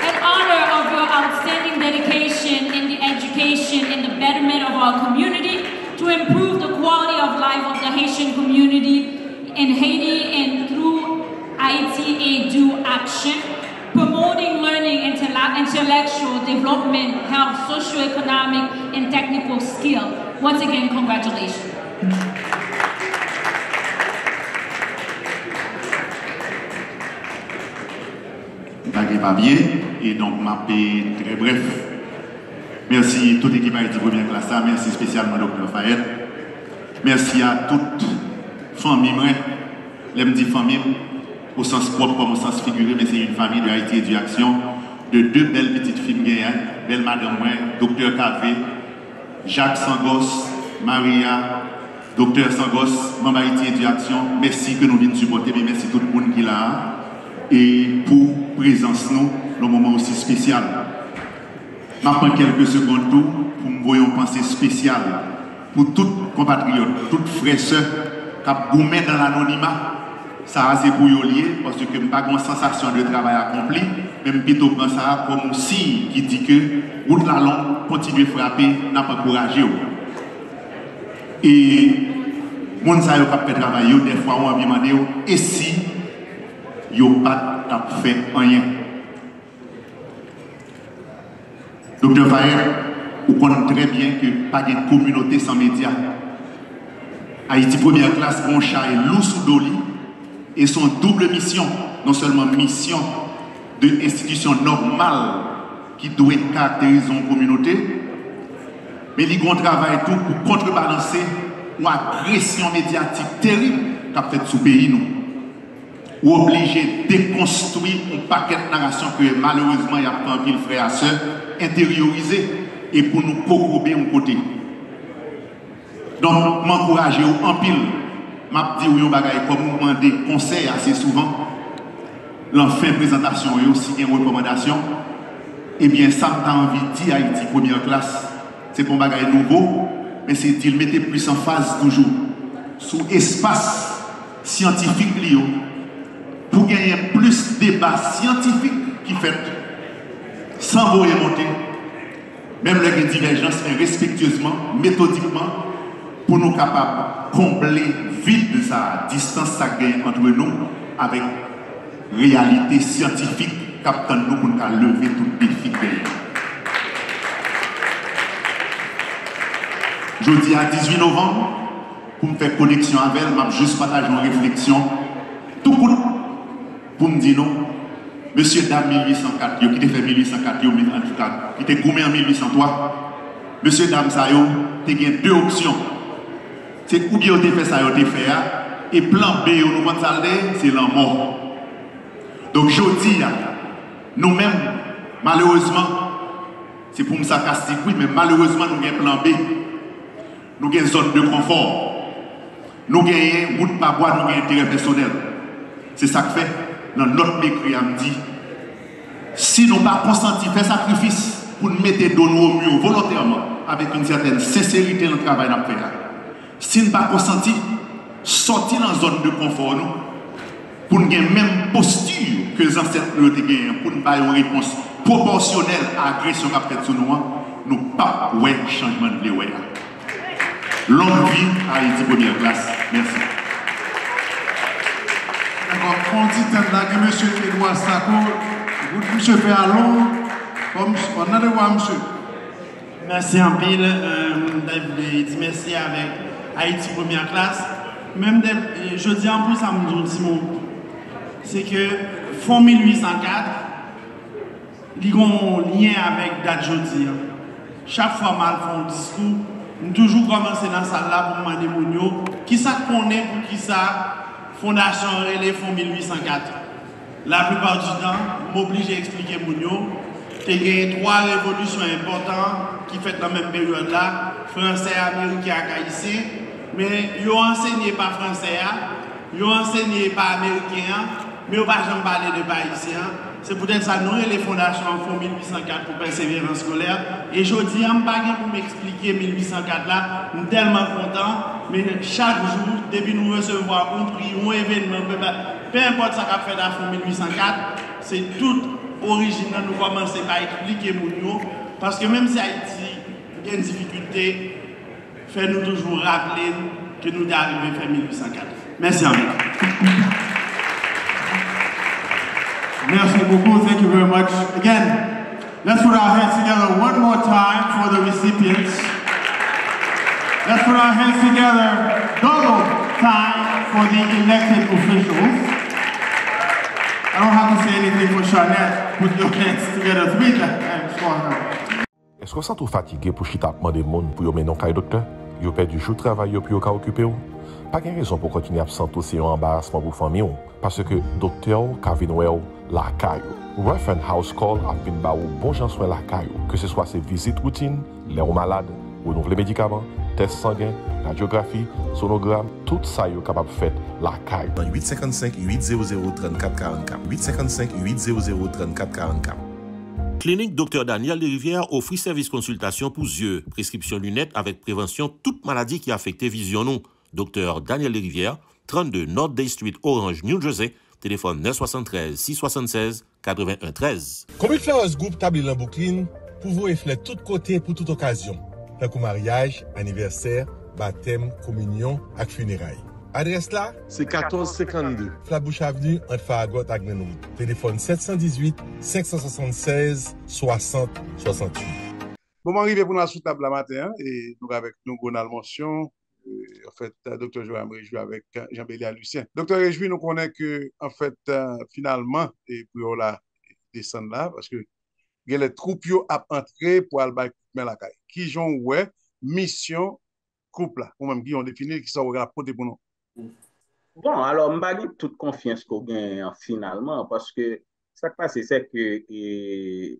In honor of your outstanding dedication in the education and the betterment of our community to improve the quality of life of the Haitian community in Haiti and through Haiti Edu Action, promoting learning, intellectual development, health, socio-economic, and technical skill. Once again, congratulations. Papier, et donc m'a très bref. Merci toute l'équipe Haïti première classe, merci spécialement Dr. Fayette. Merci à toute famille, les petites familles, au sens propre comme au sens figuré, mais c'est une famille de Haïti Edu Action, de deux belles petites filles, belle madame, Dr. Café, Jacques Sangos, Maria, Dr. Sangos, membre Haïti Edu Action. Merci que nous venons supporter, mais merci tout le monde qui est là. Et pour présence nous, le moment aussi spécial. Je prends quelques secondes pour me voir une pensée spéciale pour tous compatriotes, toutes frères et sœurs qui ont gommé dans l'anonymat. Ça c'est pour y lier parce que je n'ai pas une sensation de travail accompli, même plutôt prendre ça comme un signe qui dit que route la longue, continuer à frapper, n'a pas encouragé. Et les gens qui ont fait travail, des fois on a demandé et si ils n'ont pas fait rien. Docteur Fayette, vous connaissez très bien que pas de communauté sans médias. Haïti première classe, bon chat et loup sous doli, et son double mission, non seulement mission de institution normale qui doit caractériser une communauté, mais il y a un travail tout pour contrebalancer une agression médiatique terrible qu'a fait sous pays nous. Ou obligé de déconstruire un paquet de narration que malheureusement il y a pas un pile frère et soeur intériorisé et pour nous corrober un côté. Donc, m'encourager en pile, m'a dit ou yon bagay comme nous demander conseil assez souvent, l'enfin présentation et aussi une recommandation, eh bien ça m'a envie de dire Haïti première classe, c'est pour un bagay nouveau, mais c'est qu'il mettait plus en phase toujours sous espace scientifique lié pour gagner plus de débat scientifique qui fait sans vous monter, même les divergences, mais respectueusement, méthodiquement, pour nous capables de combler vite de sa distance ça gagne entre nous avec réalité scientifique captant nous pour nous lever tout défi. Jeudi à 18 novembre, pour me faire connexion avec elle, je vais juste partager une réflexion tout court pour me dire non, monsieur Dame 1804, qui était fait 1804, en tout cas, qui était gourmé en 1803, monsieur Dame Sayo, tu as deux options. C'est ou bien tu fait ça, tu fait, et plan B, nous avons c'est la mort. Donc je dis, nous-mêmes, malheureusement, c'est pour me sarcastique, oui, mais malheureusement, nous avons un plan B. Nous avons une zone de confort. Nous avons une route par bois, nous avons un intérêt personnel. C'est ça que fait, dans notre écrit, on me dit, si nous n'avons pas consenti faire sacrifice pour nous mettre dans nous au mieux volontairement, avec une certaine sincérité dans le travail qu'on fait, si nous n'avons pas consenti, sortir dans la zone de confort, nous, pour nous avoir la même posture que les ancêtres ont gagné, pour nous avoir une réponse proportionnelle à l'agression qu'a fait sur nous, nous ne pouvons pas changement de l'éoué. Longue vie à Haïti première classe. Merci. D'accord, on dit là que M. Edouard Sako, M. fait à long, comme on a de voir monsieur. Merci en pile. Je dis merci avec Haïti première classe. même je dis en plus ça me dit mon c'est que Fonds 1804 ils ont un lien avec date jeudi. Chaque fois mal font un discours, nous toujours commencer dans salle là pour demander mon qui ça connaît pour qui ça fondation relais Fonds 1804. La plupart du temps, m'oblige à expliquer mon il y a 3 révolutions importantes qui fait dans la même période là, français, américain et haïtien, mais ils ont enseigné par français, ils ont enseigné par américain, mais ils n'ont pas jamais parlé de haïtien. C'est peut-être ça nous les fondations en Fonds 1804 pour persévérance scolaire. Et je dis, je ne pas pour m'expliquer 1804 là, je suis tellement content, mais chaque jour, depuis nous recevoir un prix, un événement, peu importe ce qu'a fait dans Fonds 1804, c'est tout original, nous commençons par expliquer mon parce que même si Haïti a une difficulté, fait-nous toujours rappeler que nous sommes arrivés à faire 1804. Merci à vous. Merci beaucoup. Thank you very much. Again, let's put our hands together one more time for the recipients. Let's put our hands together double time for the elected officials. I don't have to say anything for Charnette. Put your hands together 3 times for her. Est-ce que vous êtes fatigué pour chita demander monde pour mener un docteur? Vous perdu jour travail pour vous occuper? Pas de raison pour continuer à absenter c'est un embarrassement pour famille parce que docteur Kevin Well la caillou. Ruff House Call a fin ba ou bon jan soin la caillou, que ce soit ses visites routines, les malades, renouveler médicaments, tests sanguins, radiographie, sonogramme, tout ça est capable de faire la caillou. Dans 855 800 34 44. 855 800 34 44. Clinique Dr Daniel Desrivières offre service consultation pour yeux, prescription lunettes avec prévention toute maladie qui affecte vision nous. Dr Daniel Desrivières, 32 North Day Street, Orange, New Jersey, téléphone 973 676 81 13. Comic Flowers Group établi en Brooklyn pour vous refléter toutes côtés pour toute occasion, tant que mariage, anniversaire, baptême, communion et funérailles. Adresse là, c'est 1452 Flatbush Avenue, entre Faragot et Glenwood. Téléphone 718 576 60 68. Bon, on arrive pour la sous-table la matin et nous avec nous Gonal Mention. En fait, Dr. Joam Réjoui avec Jean-Bélia Lucien. Dr. Réjoui, nous connaissons que, en fait, finalement, et pour la descendre là, parce que il y a les troupes qui ont entré pour aller dans la caille. Qui ont ouais mission couple là, ou même qui ont défini qui sont rapportés pour nous. Bon, alors, je n'ai pas toute confiance qu'on gagne finalement, parce que ça qui passe, c'est que,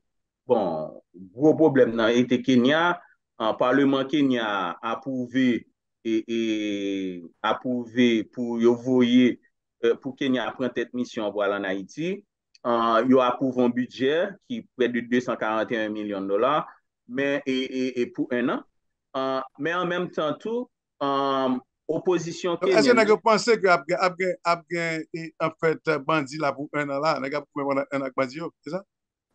bon, gros problème dans l'État Kenya, un parlement Kenya a approuvé approuvé pour voyer pour Kenya prendre cette mission pour aller en Haïti. Ils ont approuvé un budget qui est près de 241 millions de dollars, mais pour un an. Mais en même temps, tout, opposition kenyenne. Est-ce que vous pensez que en fait bandit là pour un an là, n'a pour un an bandit, c'est ça?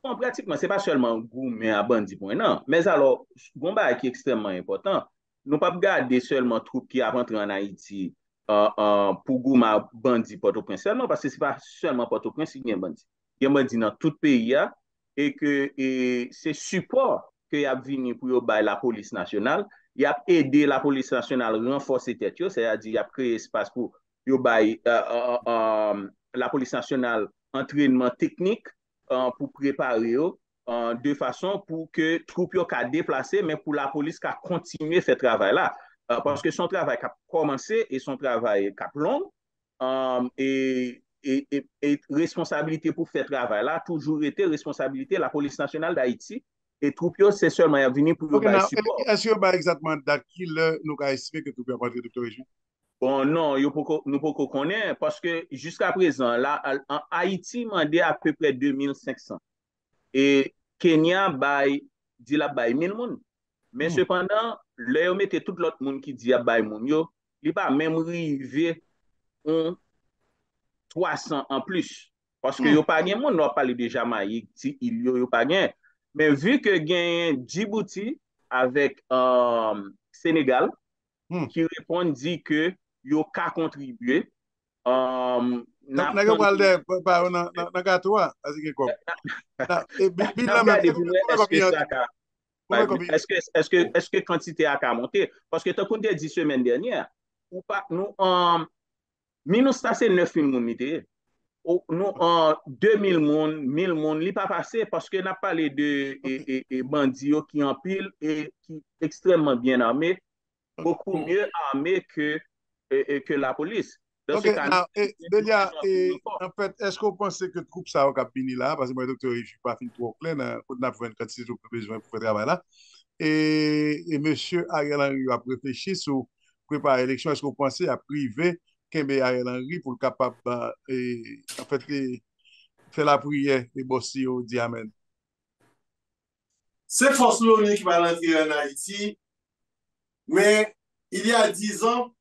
Bon, pratiquement, c'est pas seulement goût mais à bandit pour un an. Mais alors, combat qui est extrêmement important. Nous ne pouvons pas garder seulement troupes qui rentrent en Haïti pour Gouma bandit Port-au-Prince seulement, parce que ce n'est pas seulement Port-au-Prince qui y a bandit. Il y a bandit dans tout le pays et que c'est support qu'il y a venu pour la police nationale. Il a aidé la police nationale à renforcer tête, c'est-à-dire il a créé espace pour la police nationale entraînement technique pour préparer de façon pour que les troupes soient déplacées, mais pour la police qui a continué ce travail-là. Parce que son travail a commencé et son travail est long. Et responsabilité pour faire ce travail-là a toujours été responsabilité de la police nationale d'Haïti. Et troupes, c'est seulement venu pour le support. Est-ce que vous avez exactement date qui nous a estimé que troupes ont rentré, Dr. Réjoui? Bon, non, nous ne pouvons pas connaître parce que jusqu'à présent, là, en Haïti, on a à peu près 2500. Et Kenya dit la bail 1000 moun. Mais cependant, là, on mettait tout l'autre monde qui dit la bail moun yo, il pas même arrivé 300 en plus. Parce que yo pas gen moun, on parle de Jamaïque, il yo pas gen. Mais vu que gen Djibouti avec Sénégal qui répond dit que yo ka contribuer est-ce que quantité a monté? Parce que tu as dit semaine dernière, MINUSTA c'est 9000 moun mité. Nous en 2000 moun, 1000 moun, li pas passé parce que n'a parlé de bandits qui en pile et qui extrêmement bien armés, beaucoup mieux armés que la police. Dans ce cas, Delia, en fait, est-ce que vous pensez que le groupe ça a fini là? Parce que moi, docteur, je ne suis pas fini trop clair, on a besoin de besoin pour faire travail là. Et M. Ariel Henry a réfléchi sur préparer l'élection. Est-ce que vous pensez à priver Kembe Ariel Henry pour le capable en fait faire la prière et bosser au diamètre? C'est force l'ONU qui va rentrer en Haïti, mais il y a 10 ans,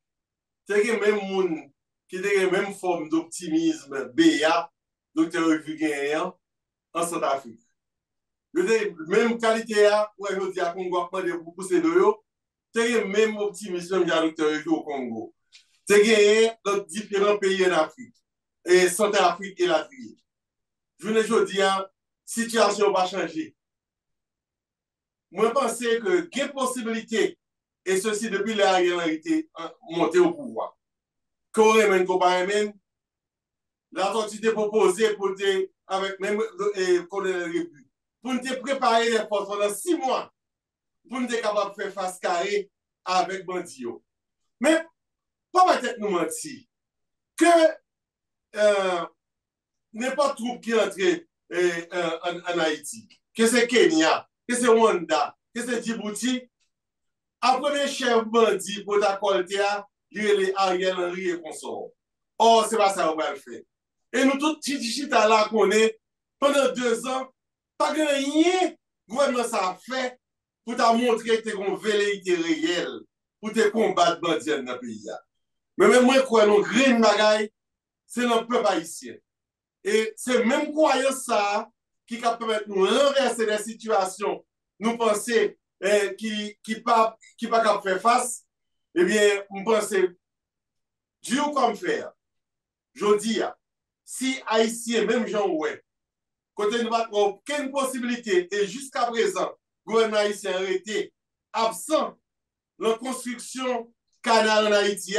c'est le même monde qui a la même forme d'optimisme BA, docteur Revue en Centrafrique. Même qualité, où je dis à Congo, pour pousser de l'eau, c'est le même optimisme que docteur Revue au Congo. C'est gagné dans différents pays en Afrique, et Centrafrique et l'Afrique. Je ne dis pas, situation va changer. Moi, je pense que il y a possibilité, et ceci depuis la réalité monté au pouvoir. Qu'on remène, qu'on pas remène, la quantité proposée pour avec même le colonel Rébu, pour nous préparer les forces pendant 6 mois, pour nous être capable de faire face carré avec Bandio. Mais, pas peut-être nous mentir, que n'importe troupe qui entre en Haïti, que c'est Kenya, que c'est Rwanda, que c'est Djibouti, après chef bandit pour ta colère, les Ariel Henry et consort. Or, c'est pas ça qu'on va le faire. Et nous, tout chita là qu'on est, pendant 2 ans, pas rien le gouvernement ça a fait pour te montrer que tu as une velléité réelle pour te combattre bandit dans le pays. Mais même moi, je crois que nous, green bagaille, c'est le peuple haïtien. Et c'est même croyance ça qui va permettre de nous renverser des situations, nous penser qui pas faire face. Eh bien, on pense, Dieu comme faire. Je dis, si Haïtien, même Jean Oué, côté nous n'avons aucune possibilité, et jusqu'à présent, le gouvernement haïtien a été absent de la construction canal en Haïti,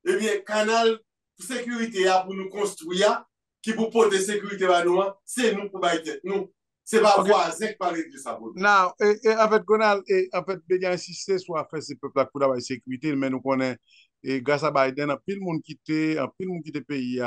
eh bien, canal pour sécurité pour nous construire, qui pour porter sécurité à nous, c'est nous pour bailler nous. C'est pas voisin qui parle de ça. Non, et en fait, Gonal, en fait, bien insister sur faire ces peuples pour avoir sécurité, mais nous connaissons, et grâce à Biden, un pile monde quitté le pays,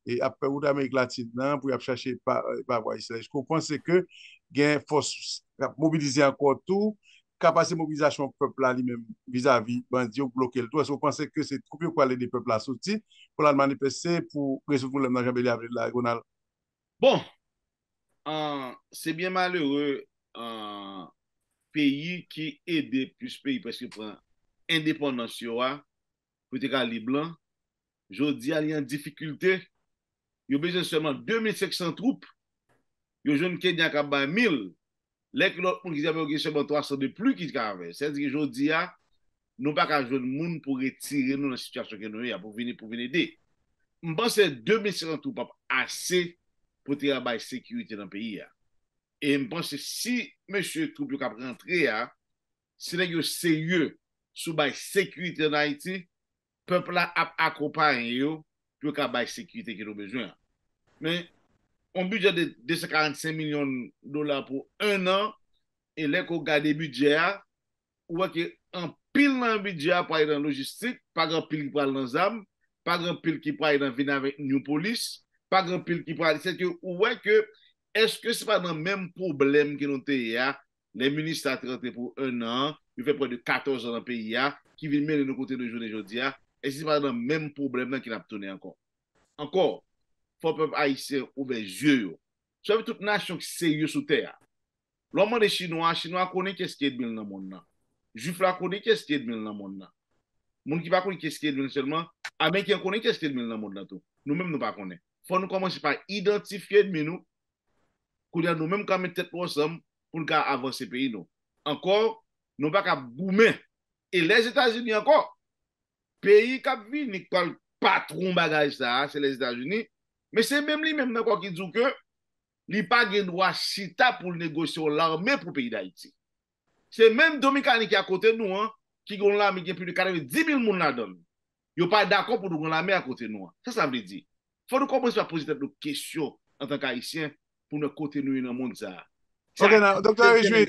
et après, ou d'Amérique latine, pour chercher pas voir ici. Je pense que il y a une force mobiliser encore tout, capacité de mobilisation peuple là lui-même vis-à-vis bandit ou bloquer le tout. Est-ce que vous pensez que c'est trop pour aller des peuples à sortir pour la manifester pour résoudre le problème dans Jean-Béli Avril là, Gonal? Bon, c'est bien malheureux pays qui aide plus pays parce que pour indépendance pour te libre, je dis il y a une difficulté. Il y a besoin seulement 2500 troupes. Il y a jeune Kenya qui a 1000. Les autres qui ont seulement 300 de plus qui ont. C'est-à-dire que je dis nous pas qu'à jouer le monde pour retirer nous dans la situation que nous sommes pour venir aider. Je pense que 2500 troupes assez pour te avoir sécurité dans le pays. Et je pense que si monsieur Troupe est rentré, si les gens sérieux sur la sécurité en Haïti, le peuple a accompagné pour avoir la sécurité qu'ils ont besoin. Mais un budget de 245 millions de dollars pour 1 an, et là qu'on regarde le budget, on voit qu'un pile dans le budget pour aller dans la logistique, pas grand pile qui parle dans les armes, pas grand pile qui parle dans venir avec New Police, pas grand pile qui parle. C'est que, ouais, que est-ce que c'est pas dans le même problème que nous avons, les ministres ont rentré pour 1 an, il fait près de 14 ans dans le pays, qui viennent mêler de nos côtés de journée aujourd'hui, et c'est pas dans le même problème qu'il a tourné encore. Encore, il faut que le peuple haïtien ouvre les yeux. Sur toute nation qui est sérieuse sur terre. L'homme des Chinois connaît qu'est-ce qui est bien dans le monde. Juif là connaît qu'est-ce qui est bien dans le monde. Moun qui pas connaît qu'est-ce qui est bien seulement, Américain connaît qu'est-ce qui est bien dans le monde tout. Nous-mêmes nous pas connaît. Faut nous commencer par identifier nous nous-mêmes quand mettre tête ensemble pour nous avancer pays nous. Encore, nous pas qu'à boomer. Et les États-Unis encore, pays qui vient par le patron bagage ça, c'est les États-Unis, mais c'est même lui-même encore qui dit que il pas de droit chita pour négocier l'armée pour le pays d'Haïti. C'est même Dominicani qui est à côté de nous, qui ont l'armée qui a plus de 90 000 personnes là-dedans. Yo pas d'accord pour nous prendre la mer à côté de nous. Ça veut dire. Faut nous commencer à poser des questions en tant qu'Haïtiens pour nous côté nous dans le monde ça. Ok, docteur Ejui,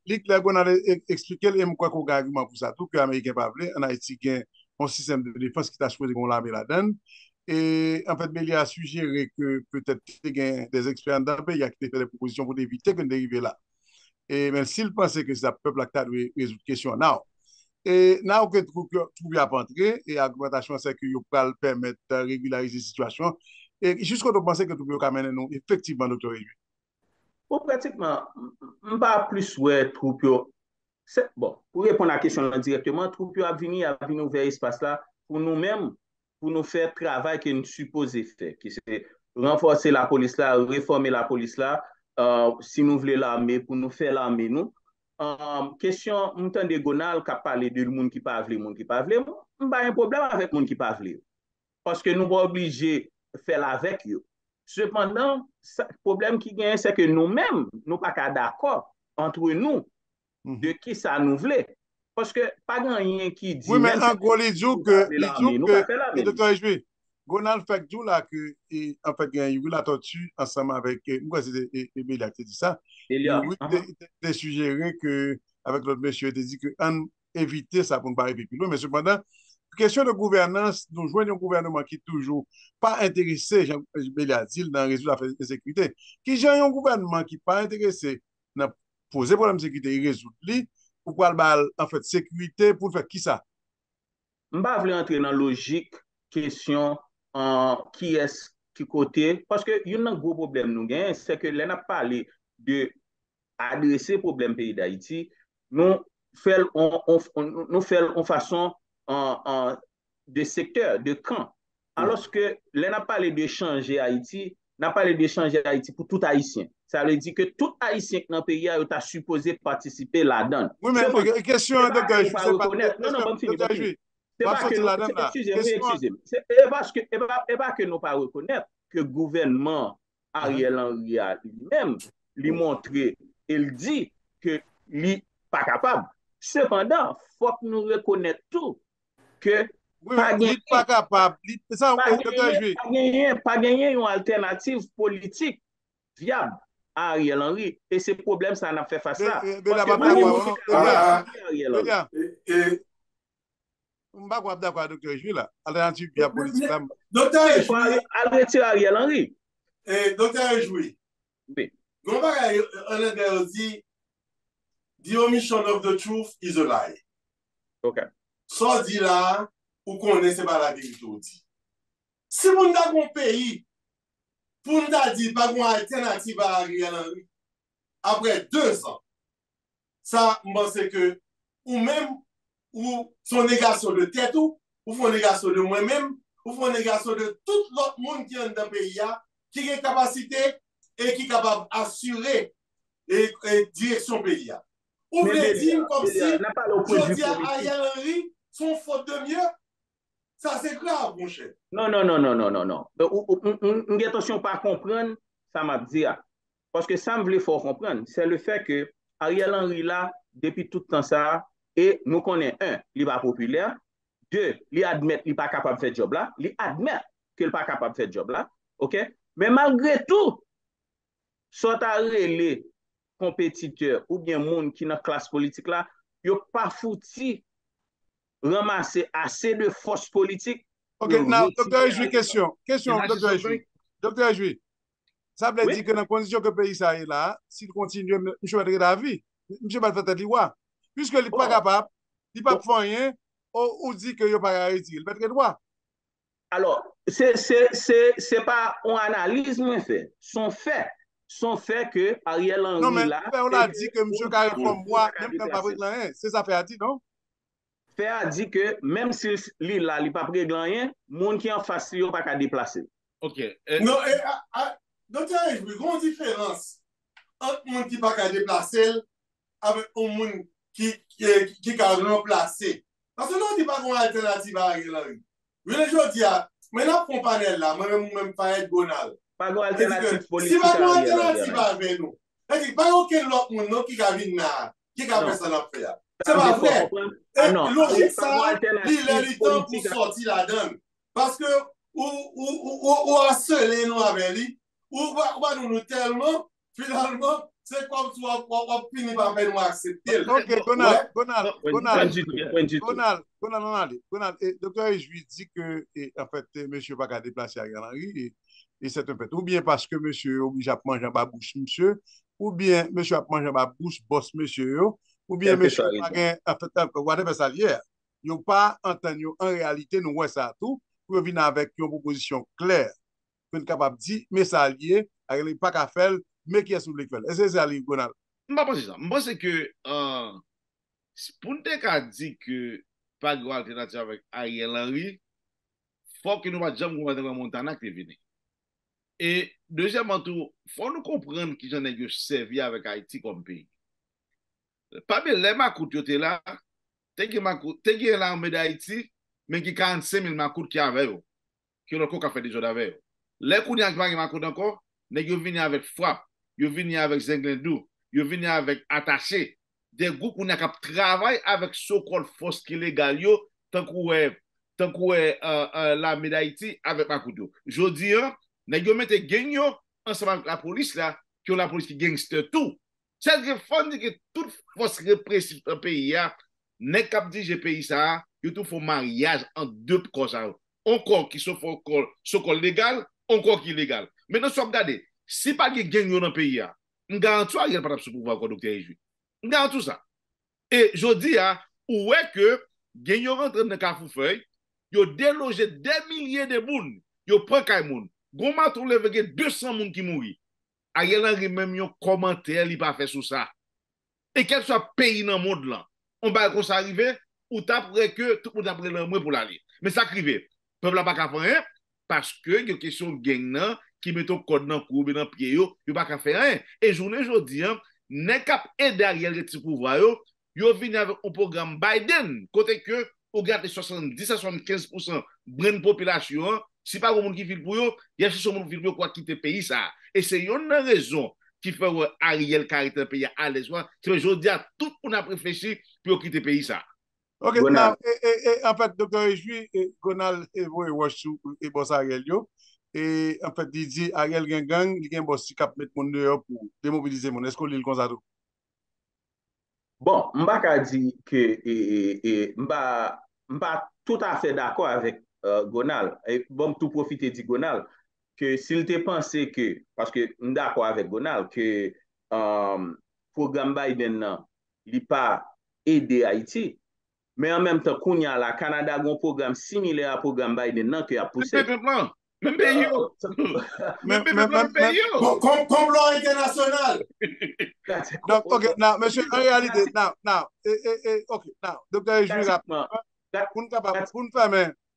Lick Legon a expliqué et quoi qu'on a argument pour ça. Tout que l'Américain pas voulu, en Haïti, il y a un système de défense qui t'a choisi qu'on l'armée là-dedans. Et en fait, Béli a suggéré que peut-être qu'il y a des experts dans le pays qui ont fait des propositions pour éviter qu'on dérive là. Et mais s'il pensait que c'est le peuple qui a résoudre la question, now. Et now que tout a pas entré, et l'argumentation c'est que vous pouvez permettre de régulariser la situation. Et jusqu'à vous pensez que tout peut amener nous, effectivement, docteur Ejui. Pratiquement, je ne pas plus ouais troupe bon, pour répondre à la question directement, troupe a venir vers l'espace là pour nous-mêmes, pour nous faire travail que nous supposons faire, qui c'est renforcer la police là, réformer la police là, si nous voulons l'armée, pour nous faire l'armée nous. Question, m'entend de Gonal qui a parlé de monde qui pas veut, monde qui pas veut, pas un problème avec monde qui pas veut. Parce que nous pas obligés de faire avec eux. Cependant, le problème qui gagne, c'est que nous-mêmes, nous pas d'accord entre nous de qui ça nous voulait. Parce que pas rien qui dit. Oui, mais en gros, les jours que docteur Ejui, Gonal fait tout là que en fait il y a eu la tortue ensemble avec moi c'est Bélia qui dit ça. Il a suggéré que avec l'autre monsieur il a dit que on éviter ça pour ne pas arriver plus loin, mais cependant question de gouvernance, nous joignons un gouvernement qui toujours pas intéressé, Jean-Bélia dit, dans résoudre la affaire de sécurité. Qui j'ai un gouvernement qui pas intéressé dans poser problème de sécurité, il résout lui, pourquoi en fait sécurité pour faire qui ça? Je ne vais pas entrer dans la logique, question qui est qui côté, parce que il y a un gros problème nous gagnons, c'est que l'on a parlé de adresser le problème pays d'Haïti, nous faisons en façon de secteur, de camp. Alors que l'on a parlé de changer Haïti, on a parlé de changer Haïti pour tout Haïtien. Ça veut dire que tout Haïtien dans le pays a supposé participer là-dedans. Oui, mais question, docteur Ejui, c'est pas... Non, non, c'est pas que nous pas reconnaître que le gouvernement Ariel Henry a lui-même lui montrer, il dit que lui pas capable. Cependant, il faut que nous reconnaissons tout que pas capable. Pas gagner une alternative politique viable à Ariel Henry. Et ce problème, ça n'a fait face à ça. Je ne suis pas d'accord avec Dr. Ejui là. Alternative bien politique. Dr. Ejui. Elle retire Ariel Henry. Dr. Ejui. Oui. On a dit, the omission of the truth is a lie. OK. Ça dit là, ou connaissez pas la vérité. Si vous avez un pays, pour nous dire pas une alternative à Ariel Henry, après 2 ans, ça, je pense que, ou même, ou son négation de tête ou son négation de moi-même, ou son négation de tout l'autre monde qui est dans le pays, qui a capacité et qui est capable d'assurer et direction pays. Ou voulez dire comme si je dis à Ariel Henry, son faute de mieux, ça c'est grave, mon cher. Non. Attention, pas comprendre, ça m'a dit. Parce que ça me voulait faut comprendre, c'est le fait que Ariel Henry là, depuis tout le temps ça, et nous connaissons, 1, il n'est pas populaire, 2, il admet qu'il n'est pas capable de faire ce job là, il admet qu'il n'est pas capable de faire ce job là, ok? Mais malgré tout, soit les compétiteurs ou bien monde qui dans la classe politique là, ils n'ont pas foutu ramasser assez de force politique. Ok, now, docteur Ejui, question, docteur Ejui. Docteur Ejui, ça veut dire que dans la condition que le pays ça est là, s'il continue, M. va être la vie, M. va faire tête loi. Puisque il n'est pas capable, il n'est pas faire rien, ou dit qu'il n'est pas arrêté, il va être droit. Alors, c'est pas une analyse, mais fait. Son fait que Ariel Henry non, mais là. On a dit que M. Carré comme moi, même quand pas régler rien. C'est ça fait a dit, non? Fait a dit que même si il là, il pas régler rien, monde qui en face, il pas qu'à déplacer. OK. Non, docteur, il y a une grande différence entre monde qui pas qu'à déplacer avec un monde qui a remplacé. Parce que nous, on ne dit pas qu'on a une alternative à Ariel Henry. Je veux dire, maintenant, pour panel là, moi-même, pas être Gonal. Pas de alternative politique. Si pas de alternative avec nous, c'est-à-dire pas aucun autre monde qui a vu qui a fait ça dans le C'est pas vrai. Non, Logique ça, il est temps pour sortir la donne. Parce que ou harceler nous avec lui, ou va nous tellement, finalement, c'est comme si on finit par faire nous accepter. Ok, Gonal, docteur Réjoui dit que, en fait, monsieur va pas déplacer à Galerie, et c'est un fait. Ou bien parce que monsieur est obligé à manger en bouche, monsieur, ou bien monsieur a mangé en bouche, boss monsieur, ou bien monsieur a en fait, whatever ça hier. Ils n'ont pas entendu, en réalité, nous voyons ça tout, pour venir avec une proposition claire, pour être capable de dire, mais ça lié, avec les pas qu'à faire, mais qui est sous l'école. Est-ce que c'est ça, Gonal? Je ne pense pas ça. Je pense que, pour nous dire que pas de alternative avec Ariel Henry, il faut que nous ne jamais gouvernement Montana qui est venu. Et deuxièmement, il faut nous comprendre qu'ils ont servi avec Haïti comme pays. Pas bien, les Makout étaient là, t'es que l'armée d'Haïti, mais qui 45 000 Makout qui avaient, qui ont encore fait des jours d'avant. Les coups de Makout encore, ils viennent avec frappe, ils viennent avec zenglendou, ils viennent avec attaché. Des groupes qui travaillent avec so-called force illégale, tant que l'armée d'Haïti avec Makout. Je dis, ils mettent gang ensemble avec la police là, qui ont la police qui gangster tout. C'est-à-dire que toute force répressive dans le pays, n'est pas dire le pays ça, il faut un mariage en deux causes. Encore qui sont légal, encore qui illégal. Maintenant, si vous regardez, si pas de gang dans le pays, on garantit qu'il n'y a pas de pouvoir comme docteur Réjoui. On garantit tout ça. Et je dis, où est que gang rentre dans le Carrefour-Feuille, ils ont délogé des milliers de monde, ils prennent des monde. Goma trouve 200 moun qui mouri. Ariel Henry même yon commentaire li pas fait sur ça. Et quel soit pays dans le monde là, on va comme ça arriver ou t'après que tout le monde après le moins pour l'aller. Mais ça arrive. Peuple là pas qu'à faire rien parce que y a question gang nan qui met ton code dans courbe dans pied yo pas qu'à faire rien. Et journée jodi n'est cap aider Ariel retirer pouvoir yo vinn avec un programme Biden côté que au garde 70 à 75% brain population. Si pas de monde qui vit pour eux, il y a ce monde qui vit pour quoi quitter le pays ça. Et c'est une raison qui fait Ariel quitter le pays à l'aise. C'est aujourd'hui à tout le monde a réfléchi pour quitter le pays ça. Ok, now, en fait, docteur Réjoui, Gonal et boss Ariel yo, et en fait, il dit Ariel gang, il y a un boss qui cap mettre mon dehors pour démobiliser mon. Est-ce qu'on lit comme ça tout? Bon, m'ba dit que m'ba tout à fait d'accord avec Gonal. Et bon, tout profiter de Gonal, que s'il te pensé que, parce que je suis d'accord avec Gonal, que programme Biden n'a pas aidé Haïti, mais en même temps, qu'on y a la Canada a un programme similaire au programme Biden qui a poussé. Même pays. Même pays. Comme l'or international. Donc, ok, now, monsieur, en réalité, ok, now, docteur Réjoui,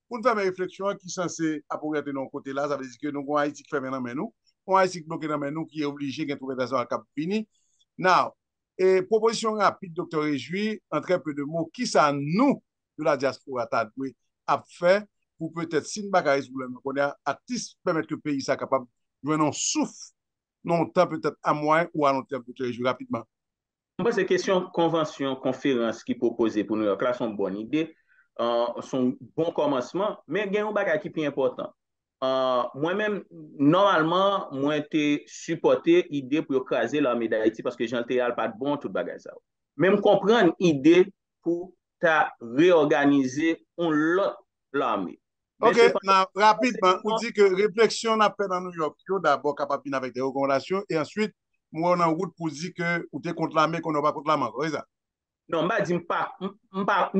pour nous faire une réflexion qui est censée apporter de nos côtés là, ça veut dire que nous avons Haïti qui fait maintenant nous, on Haïti qui bloqué dans nous, qui est obligé d'interprétation à cap fini. Now, et proposition rapide, docteur Réjoui, en très peu de mots, qui ça nous, de la diaspora, a fait pour peut-être, si nous n'avons pas de problème, qu'on a artiste permettre que le pays soit capable de venir souffle, non temps peut-être à moyen ou à long terme, docteur Réjoui, rapidement. Moi, c'est question convention, conférence qui proposée pour New York, là, c'est une bonne idée. Son bon commencement, mais il y a un bagage qui est plus important. Moi-même, normalement, moi, j'ai supporté l'idée pour écraser l'armée d'Haïti parce que j'en ai pas de bon tout bagage ça. Même comprendre l'idée pour réorganiser l'armée. Ok, rapidement, on dit que réflexion n'a pas dans New York, d'abord capable avec des recommandations, et ensuite, moi, on est en route pour dire que vous êtes contre l'armée, qu'on n'a pas contre l'armée, c'est ça? Non, je ne dis pas, je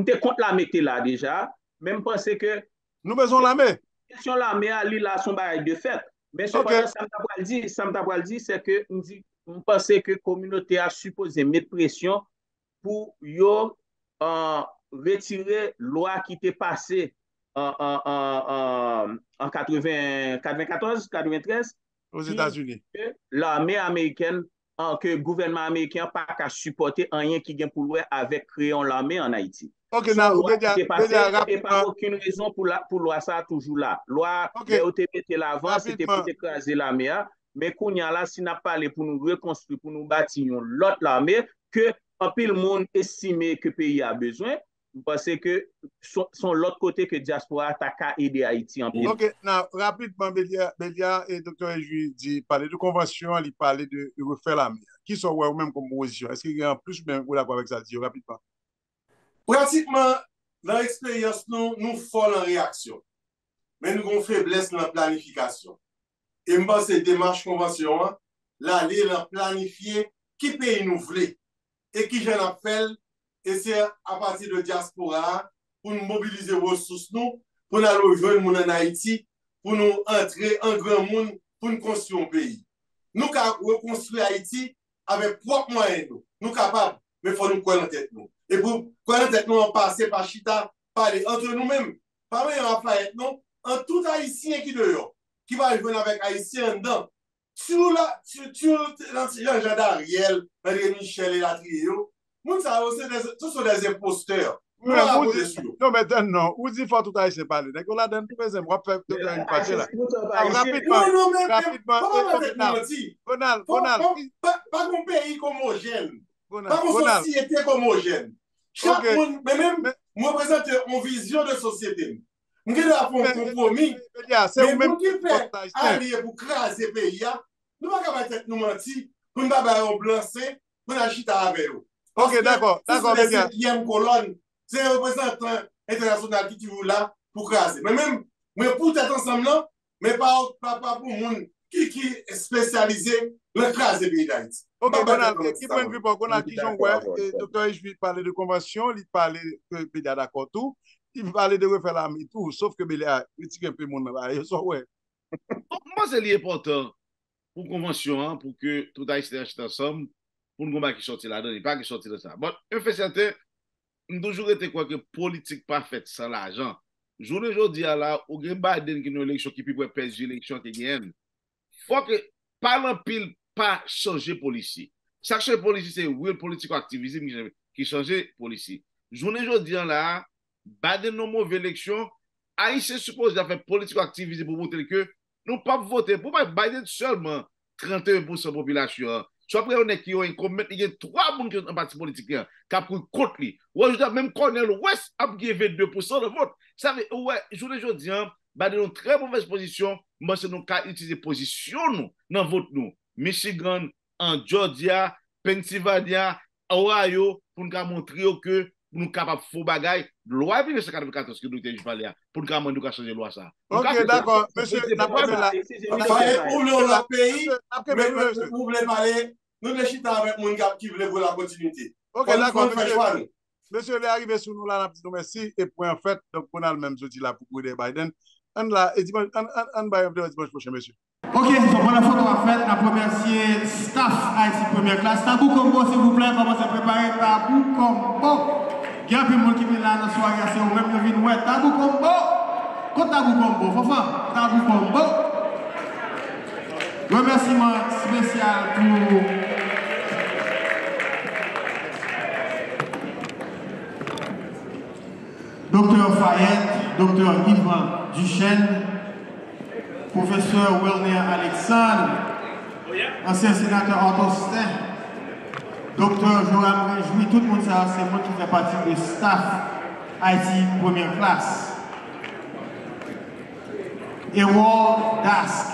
suis contre l'armée là déjà, même penser que... Nous besoin de l'armée. Question l'armée, lui, là, son bail de fait. Mais ce que ça me dit, c'est que je pense que la communauté a supposé mettre pression pour retirer la loi qui était passée en 94, 93. Aux États-Unis. L'armée américaine, que le gouvernement américain n'a pas qu'à supporter rien qui vient pour avec créer l'armée en Haïti. Ok, il n'y a pas aucune raison pour loi ça toujours là. Loi, OTPT l'avant, c'était pour écraser l'armée, mais qu'on y a là, si n'a pas parlé pour nous reconstruire, pour nous bâtir l'autre l'armée, que en pile monde estimé que le pays a besoin, parce que son l'autre côté que diaspora a aider Haïti en pile. Ok, rapidement, Bélia et Dr. Ejui dit, parler de convention, il parlait de refaire la mer. Qui sont ou même comme position? Est-ce qu'il y a en plus même ou d'accord avec ça, dit rapidement? Pratiquement, dans l'expérience, nous folle en réaction. Mais nous avons faiblesse dans la planification. Et je pense que démarche convention, là, la planifier qui pays nous voulons et qui j'en appelle, et c'est à partir de diaspora pour nous mobiliser ressources nous, pour nous aller rejoindre en Haïti, pour nous entrer en grand monde, pour nous construire un pays. Nous capables de reconstruire Haïti avec propres moyens. Nous capables, mais il faut nous connaître tête nous. Et pour connaître tête nous, on passe par Chita, parler entre nous-mêmes, pas même en Fayette, non, en tout Haïtien qui dehors, qui va rejoindre avec Haïtien dedans. Sur l'agenda d'Ariel, Michel et la trio, nous savons tous sont des imposteurs. Non, mais non, où dit faut tout Haïtien parler. On l'a donné tout le temps, on va faire une partie là. Rapidement, pas un pays homogène, pas une société homogène. Chaque monde, mais même, moi présente une vision de société. Nous avons fait un compromis, mais pour qui fait allier pour craser le pays, nous ne pouvons pas être nous mentir, pour ne pas avoir un blanc-seing, pour agiter avec eux. Ok, d'accord, c'est la 7e colonne, c'est un représentant international qui est là pour craser. Mais pour être ensemble, non, mais pas pour le monde qui est spécialisé dans craser le pays d'Haïti. Ok, Gonal, qui point de vue pour Gonal, qui j'en vois, docteur Ejui parlait de convention, il parlait que Bélia d'accord tout. Il parlait de refaire l'armée et tout, sauf que Bélia critique un peu mon là. Moi, c'est l'important pour convention, pour que tout Haïtien achète ensemble, pour nous combat qui sortit là-dedans, il pas qui sortit de ça. Bon, un fait certain, nous toujours été quoi que politique pas faite sans l'argent. Journée aujourd'hui là, au Biden qui nous élection qui peut perdre l'élection qui gagne. Faut que parlant pile pas changer policier. Chaque chose policier c'est real political activism qui changer policier. Journée aujourd'hui là, Biden non mauvaise élection, Haïtien suppose de faire politique activisme pour montrer que nous pas voter pour Biden seulement 31% de la population. Soit après on est qui ont commettre il y a 3 personnes qui ont un parti politique qui a pris contre lui. Ou ajouter même Cornel West a gagné 22% de vote. Ça veut ouais, aujourd'hui Biden une très mauvaise position, moi c'est nous qu'à utiliser position nous dans vote nous. Michigan, en Georgia, Pennsylvania, Ohio pour nous montrer que nous capables de faire bagaille loi 1994 que nous avons parlé pour nous capables de changer loi ça. Ok, d'accord, monsieur, le pays, vous voulez parler, nous les chita avec mon gars qui voulait voir la continuité. Ok, d'accord, monsieur, il est arrivé sur nous là, nous merci, et pour en fait, donc on a le même outil là pour aider Biden. On va dimanche prochain, monsieur. Ok, so pour la photo en fait, on remercier staff Haïti première classe. Tabou Combo, s'il vous plaît, commencez à préparer Tabou Combo. Il y a plus de monde qui vient là dans la soirée, c'est vous-même qui vient ouais. Tabou Combo. Quand Tabou Combo, Fafa, Tabou Combo. Remerciement spécial pour Dr. Fayette, Dr. Yvan Duchesne, professeur Wilner Alexandre, ancien sénateur Antostin, docteur Joram Réjoui, tout le monde ça, c'est moi qui fait partie du staff Haïti première classe. Ewald Dask,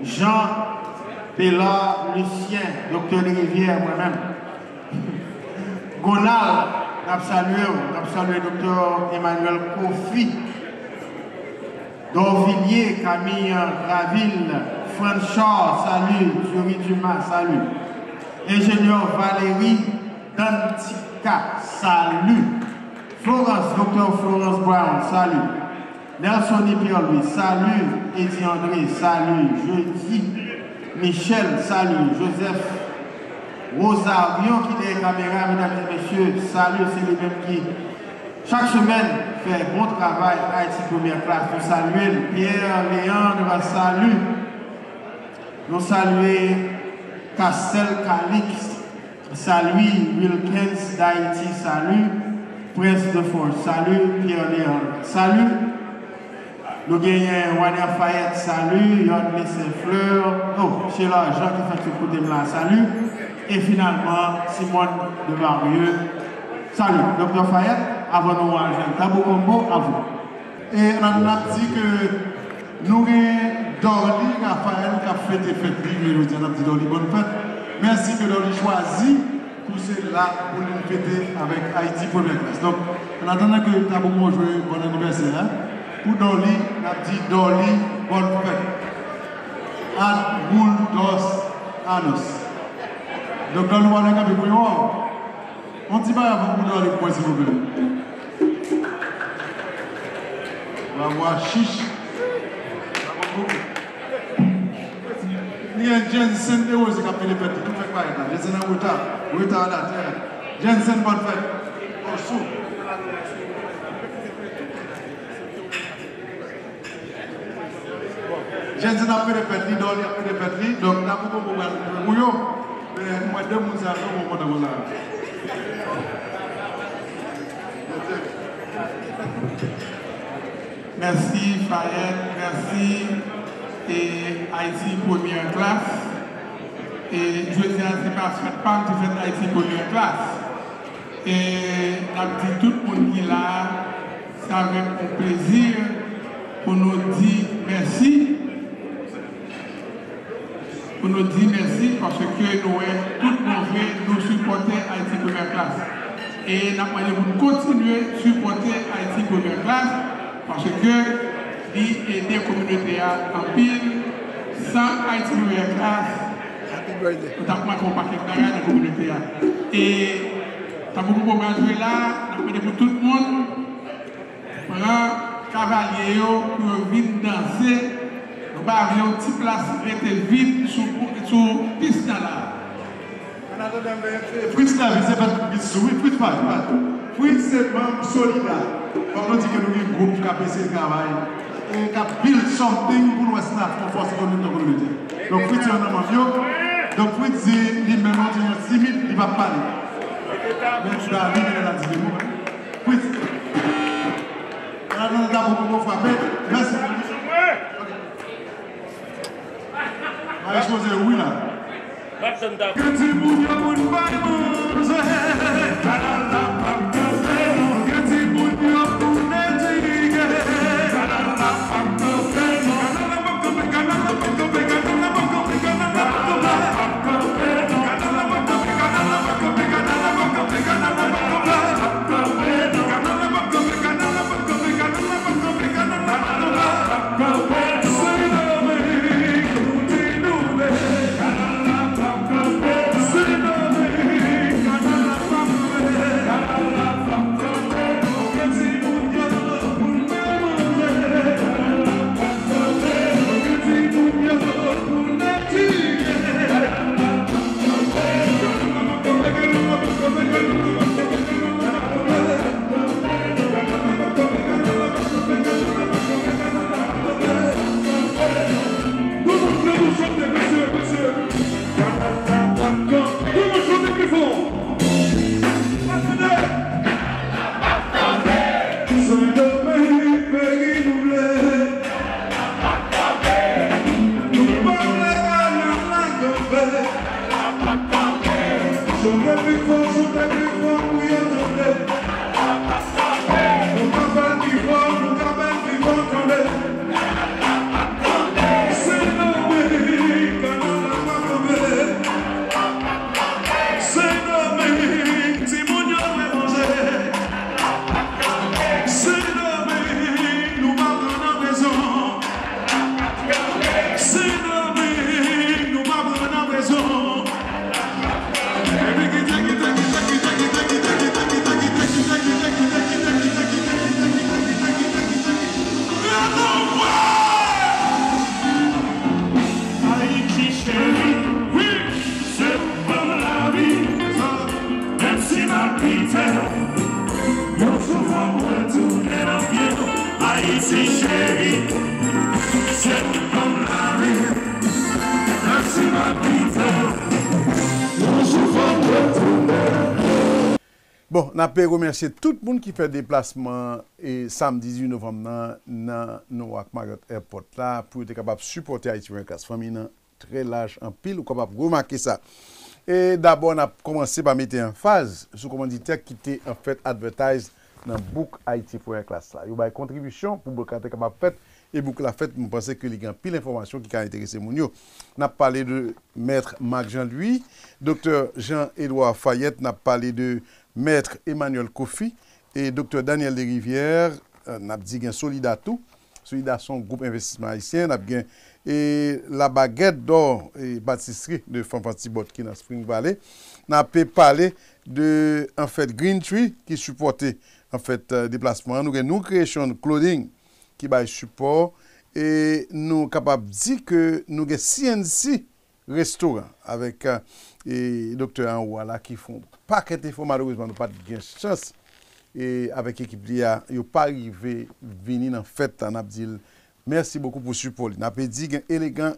Jean Bellard Lucien, docteur de Rivière, moi-même. Gonal, n'a salué docteur Emmanuel Kofi. Dorvilliers, Camille Raville, Franchard, salut, Thierry Dumas, salut. Ingénieur Valérie Dantica, salut. Florence, docteur Florence Brown, salut. Nelson Pierre-Louis, salut. Eddie André, salut. Jeudi, Michel, salut. Joseph Rosarion qui est caméra, mesdames et messieurs, salut, c'est les mêmes qui. Chaque semaine, fait bon travail Haïti première classe. Nous saluons Pierre Léandre, salut. Nous saluons Castel Calix, salut. Wilkins d'Haïti, salut. Prince de Force, salut. Pierre Léandre, salut. Nous gagnons Wania Fayette, salut. Yann Laissé Fleur, oh, chez Jean qui fait tout côté là, salut. et finalement Simone de Varieux. Salut, Dr. Fayette, avant nous rejoindre Tabou Combo, à vous. Et on a dit que nous avons Dorly Raphaël qui a fait des fêtes, on a dit Dorly bonne fête. Merci que Dorly choisit pour cela pour nous fêter avec Haïti première classe. Donc, en attendant que Tabou Combo joue bon anniversaire, pour Dorly, on a dit Dorly bonne fête. Ad Boul Dos Anos. Donc, dans le monde, on dit pas avant vous dans les points, s'il vous plaît. On va voir chiche. Il y a Jensen de Rose qui a fait les fêtes. Tout fait pas là. Jensen en retard à la terre. Jensen, bonne fête. Oh, sous. Jensen a fait les fêtes. Il a fait les fêtes. Donc, là, vous pouvez vous mais moi, deux mousses à l'eau, mon pote, merci Fayette, merci et Haïti première classe. Et je dis à ces personnes qui fait Haïti première classe. Et on dit tout le monde qui est là, c'est avec un plaisir pour nous dire merci. Pour nous dire merci parce que nous nous supporter Haïti première classe. Et nous allons continuer à supporter Haïti première classe parce que il aide la communauté en pile. Sans Haïti première classe, nous avons un paquet de bagages dans la communauté. Et nous avons beaucoup de jouer là, nous avons pour tout le monde, cavalier pour venir danser. Nous avons une petite place qui était vide sur piste là. Fritz là, c'est pas Fritz, Fritz pas. Fritz c'est membre solidaire. On dit que nous avons un groupe qui a fait le travail et qui a build something pour nous pour forcer la communauté. Donc Fritz est un homme vieux. Donc Fritz lui-même dit 6 000, il ne va pas parler. Mais je vais arriver à la différence. Fritz. On a beaucoup frappé. Merci. Je vais poser oui là. Bon, on a remercier tout le monde qui fait déplacement et samedi 18 novembre dans Newark Marriott Airport là pour être capable de supporter Haïti première classe féminin très large en pile ou capable de remarquer ça. Et d'abord, on a commencé par mettre en phase sur commanditaire qui était en fait advertise dans Book Haïti première classe. Il y a une contribution pour Book Haïti capable fait et Book la fait, je pense que il y a pile d'informations qui ont intéressé mon yo. On a parlé de maître Marc Jean-Louis, docteur Jean-Édouard Fayette, on a parlé de maître Emmanuel Kofi et docteur Daniel Desrivières, on a dit Solidato, Solidato groupe investissement haïtien, on a bien et la baguette d'or et pâtisserie de Fanfantibot qui est dans Spring Valley. On a parlé de en fait Green Tree qui supportait en fait déplacement. Nous avons Creation Clothing qui va support et nous capables de dire que nous avons CNC restaurant avec et docteur Anouala qui font paquet d'infos. Malheureusement nous pas de chance et avec l'équipe là yo pas arrivé venir en fait en Abdil. Merci beaucoup pour le support. On a dit qu'il y a Elegant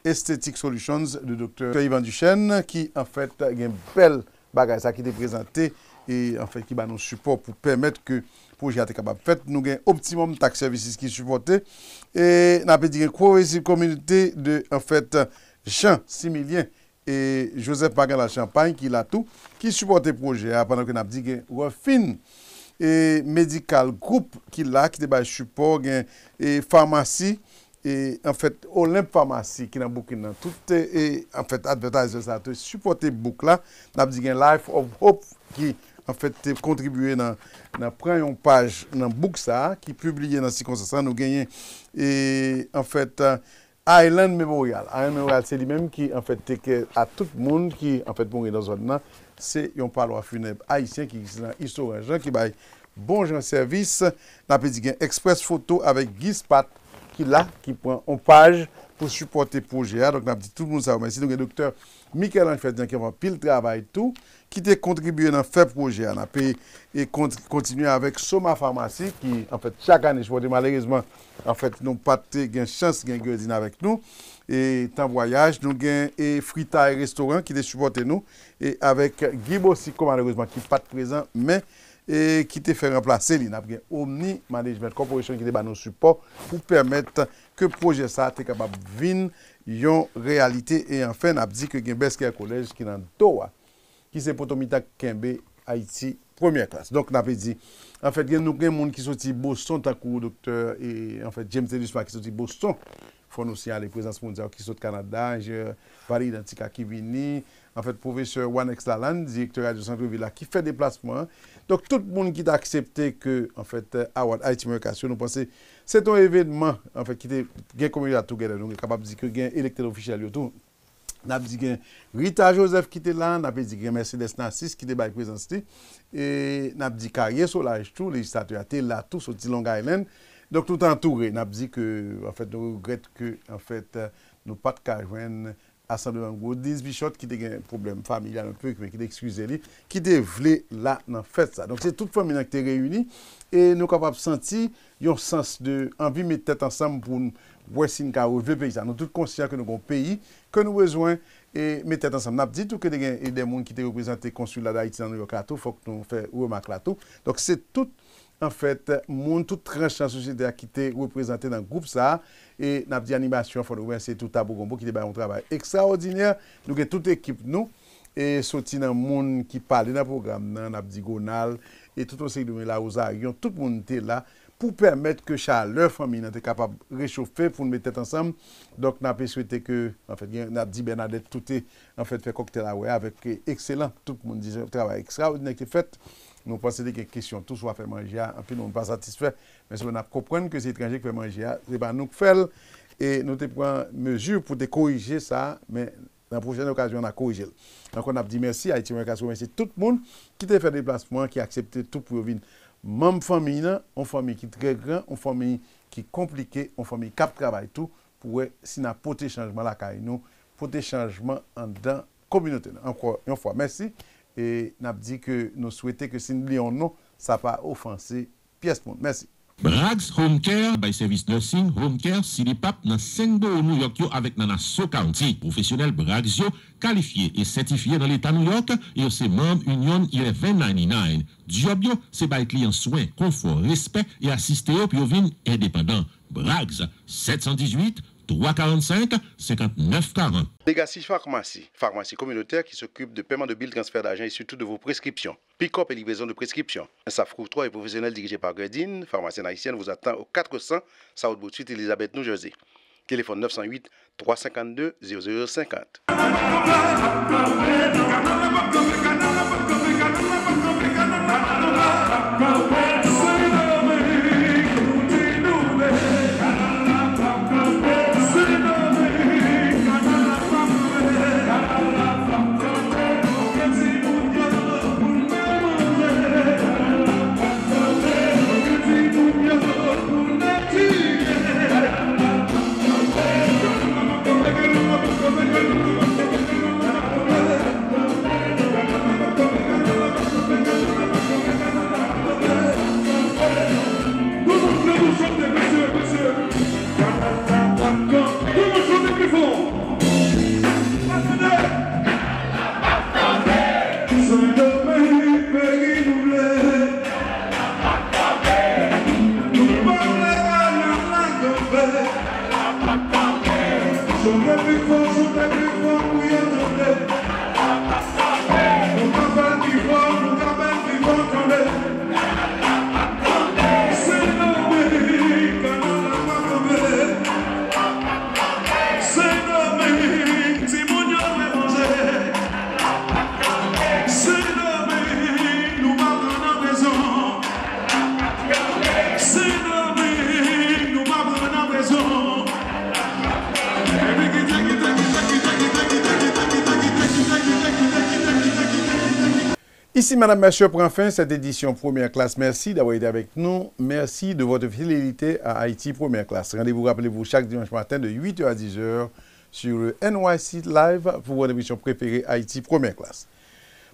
Aesthetic Solutions de Dr. Yvan Duchesne qui en fait a une belle bagage qui est présenté et en fait qui va nous support pour permettre que le projet soit capable de faire. Nous avons Optimum Tax Services qui supporte et on a dit qu'il y a une cohésion communauté de en fait Jean Similien et Joseph Magan la Champagne qui l'a tout qui supporte le projet pendant que on a dit qu'il y a Refine et Medical Group qui là qui débat support et pharmacie et en fait Olympe Pharmacie qui dans Burkina tout et en fait advertiser ça te supporter book là n'a dit Life of Hope qui en fait contribué dans prend une page dans book ça qui publié dans circonstance nous gagner et en fait Island Memorial c'est lui-même qui en fait à tout le monde qui en fait mourir dans zone là c'est un parloir funèbre haïtien qui est dans histoire Jean qui bail bon gens service n'a petit gain express photo avec Guy Spat qui là qui prend en page pour supporter projet donc n'a dit tout le monde ça merci donc le docteur Michael Anferdien qui a pile travail tout qui t'a contribué dans faire projet on a et continuer avec Soma Pharmacie qui en fait chaque année je vois malheureusement en fait nous pas gain chance gain dîner avec nous et temps voyage nous gain et Frita et restaurant qui te supporter nous et avec Guy Bossi malheureusement qui pas présent mais et qui te fait remplacer li n'a bien Omni Management Corporation qui te ba nos support pour permettre que projet ça te capable vinn yon réalité et enfin n'a dit que gen Besker Collège qui dans Doha qui c'est Potomita Kembe Haïti première classe donc n'a dit en fait nous gen monde qui sorti Boston takou docteur et en fait James Elusma qui sorti Boston faut nous aussi aller présence mondiale qui sorti Canada je Valérie Dantika qui vini en fait professeur Wanex Laland directeur du centre-ville qui fait déplacement donc tout le monde qui a accepté que en fait Award Haïti Communication nous pensons c'est un événement en fait qui est communauté together donc capable de dire que gain électeur officiel yo tout n'a dit que Rita Joseph qui était là n'a dit que Mercedes Narcisse qui était bail présence et n'a dit Carrier Solage tout législateur était là tout sur Long Island donc tout entouré n'a dit que en fait nous regrette que en fait nous pas de joindre Assemblement gros 10 bichot qui a un problème familial un peu mais qui excusez lui qui devait là dans fait ça donc c'est toute famille qui est réunie et nous capable sentir un sens de envie mettre tête ensemble pour voir si nous relever pays ça nous tous conscients que nous avons un pays que nous besoin et mettre tête ensemble n'a dit tout que des gens qui te représenté consulat d'Haïti dans New York là tout faut que nous fait remarque là tout donc c'est tout en fait monde toute tranche en société qui était représenté dans le groupe ça et n'a dit animation faut remercier tout Tabou Gombo qui fait un travail extraordinaire nous avons toute équipe nous et sorti dans monde qui parle dans programme n'a dit Gonal et tout aussi de la Rosario tout le monde était là pour permettre que chaleur famille était capable de réchauffer pour nous mettre tête ensemble donc n'a pas souhaité que en fait n'a dit Bernadette tout est en fait fait cocktail avec excellent tout le monde dit travail extraordinaire qui est fait. Nous pensons que les questions, tout soit fait manger, en plus nous ne sommes pas satisfaits, mais si on comprend que c'est étranger qui fait manger, c'est pas nous qui faisons, et nous prenons mesure pour corriger ça, mais dans la prochaine occasion, on a corrigé. Donc on a dit merci à Haïti Communication, merci tout le monde qui a fait déplacement, qui a accepté tout pour venir. Même famille, une famille qui est très grande, une famille qui est compliquée, une famille qui travaille tout, pour si nous avons des changements là, nous pour des changements dans la communauté. Encore une fois, merci. Et nous avons dit que nous souhaitons que si nous lions non, ça ne va pas offenser pièce monde. Merci. Brags Home Care by Service Nursing Home Care Silipap dans 5 au New York avec Nassau County. Professionnel Brags qualifié et certifié dans l'État New York et c'est membre Union 1199. Job yo c'est by client soin, confort, respect et assister pour vin indépendant. Brags 718 345 59 40. Legacy Pharmacie, pharmacie communautaire qui s'occupe de paiement de billes, transfert d'argent et surtout de vos prescriptions. Pick-up et livraison de prescriptions. Un staff courtois et professionnel dirigé par Gredine, pharmacienne haïtienne, vous attend au 400 Southwood Street, Elizabeth, New Jersey. Téléphone 908 352 0050. Ici, Madame, Monsieur, prend fin cette édition Première Classe. Merci d'avoir été avec nous. Merci de votre fidélité à Haïti Première Classe. Rendez-vous, rappelez-vous, chaque dimanche matin de 8h à 10h sur le NYC Live pour votre émission préférée Haïti Première Classe.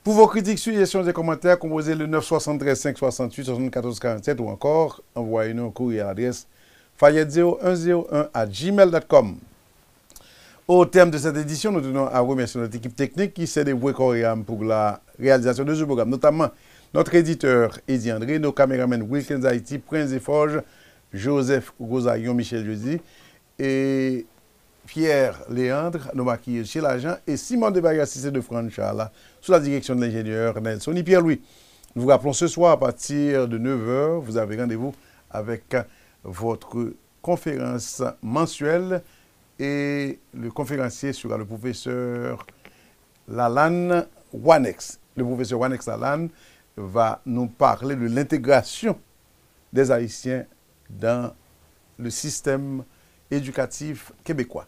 Pour vos critiques, suggestions et commentaires, composez le 973 568 74 47 ou encore envoyez-nous un courrier à l'adresse fayette0101@gmail.com. Au terme de cette édition, nous tenons à remercier notre équipe technique qui s'est dévouée corps et âme pour la réalisation de ce programme, notamment notre éditeur Eddie André, nos caméramans Wilkins Haïti, Prince et Forge, Joseph Rosaillon, Michel Jeudi et Pierre Léandre, nos maquilleurs chez l'agent, et Simon Debaille, assisté de Franck Charles, sous la direction de l'ingénieur Nelson et Pierre-Louis. Nous vous rappelons ce soir à partir de 9h, vous avez rendez-vous avec votre conférence mensuelle. Et le conférencier sera le professeur Lalanne Wanex. Le professeur Wanex Lalanne va nous parler de l'intégration des Haïtiens dans le système éducatif québécois.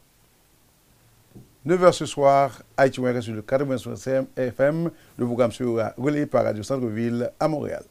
9h ce soir, Haïti sur le 85 FM. Le programme sera relayé par Radio Centre-Ville à Montréal.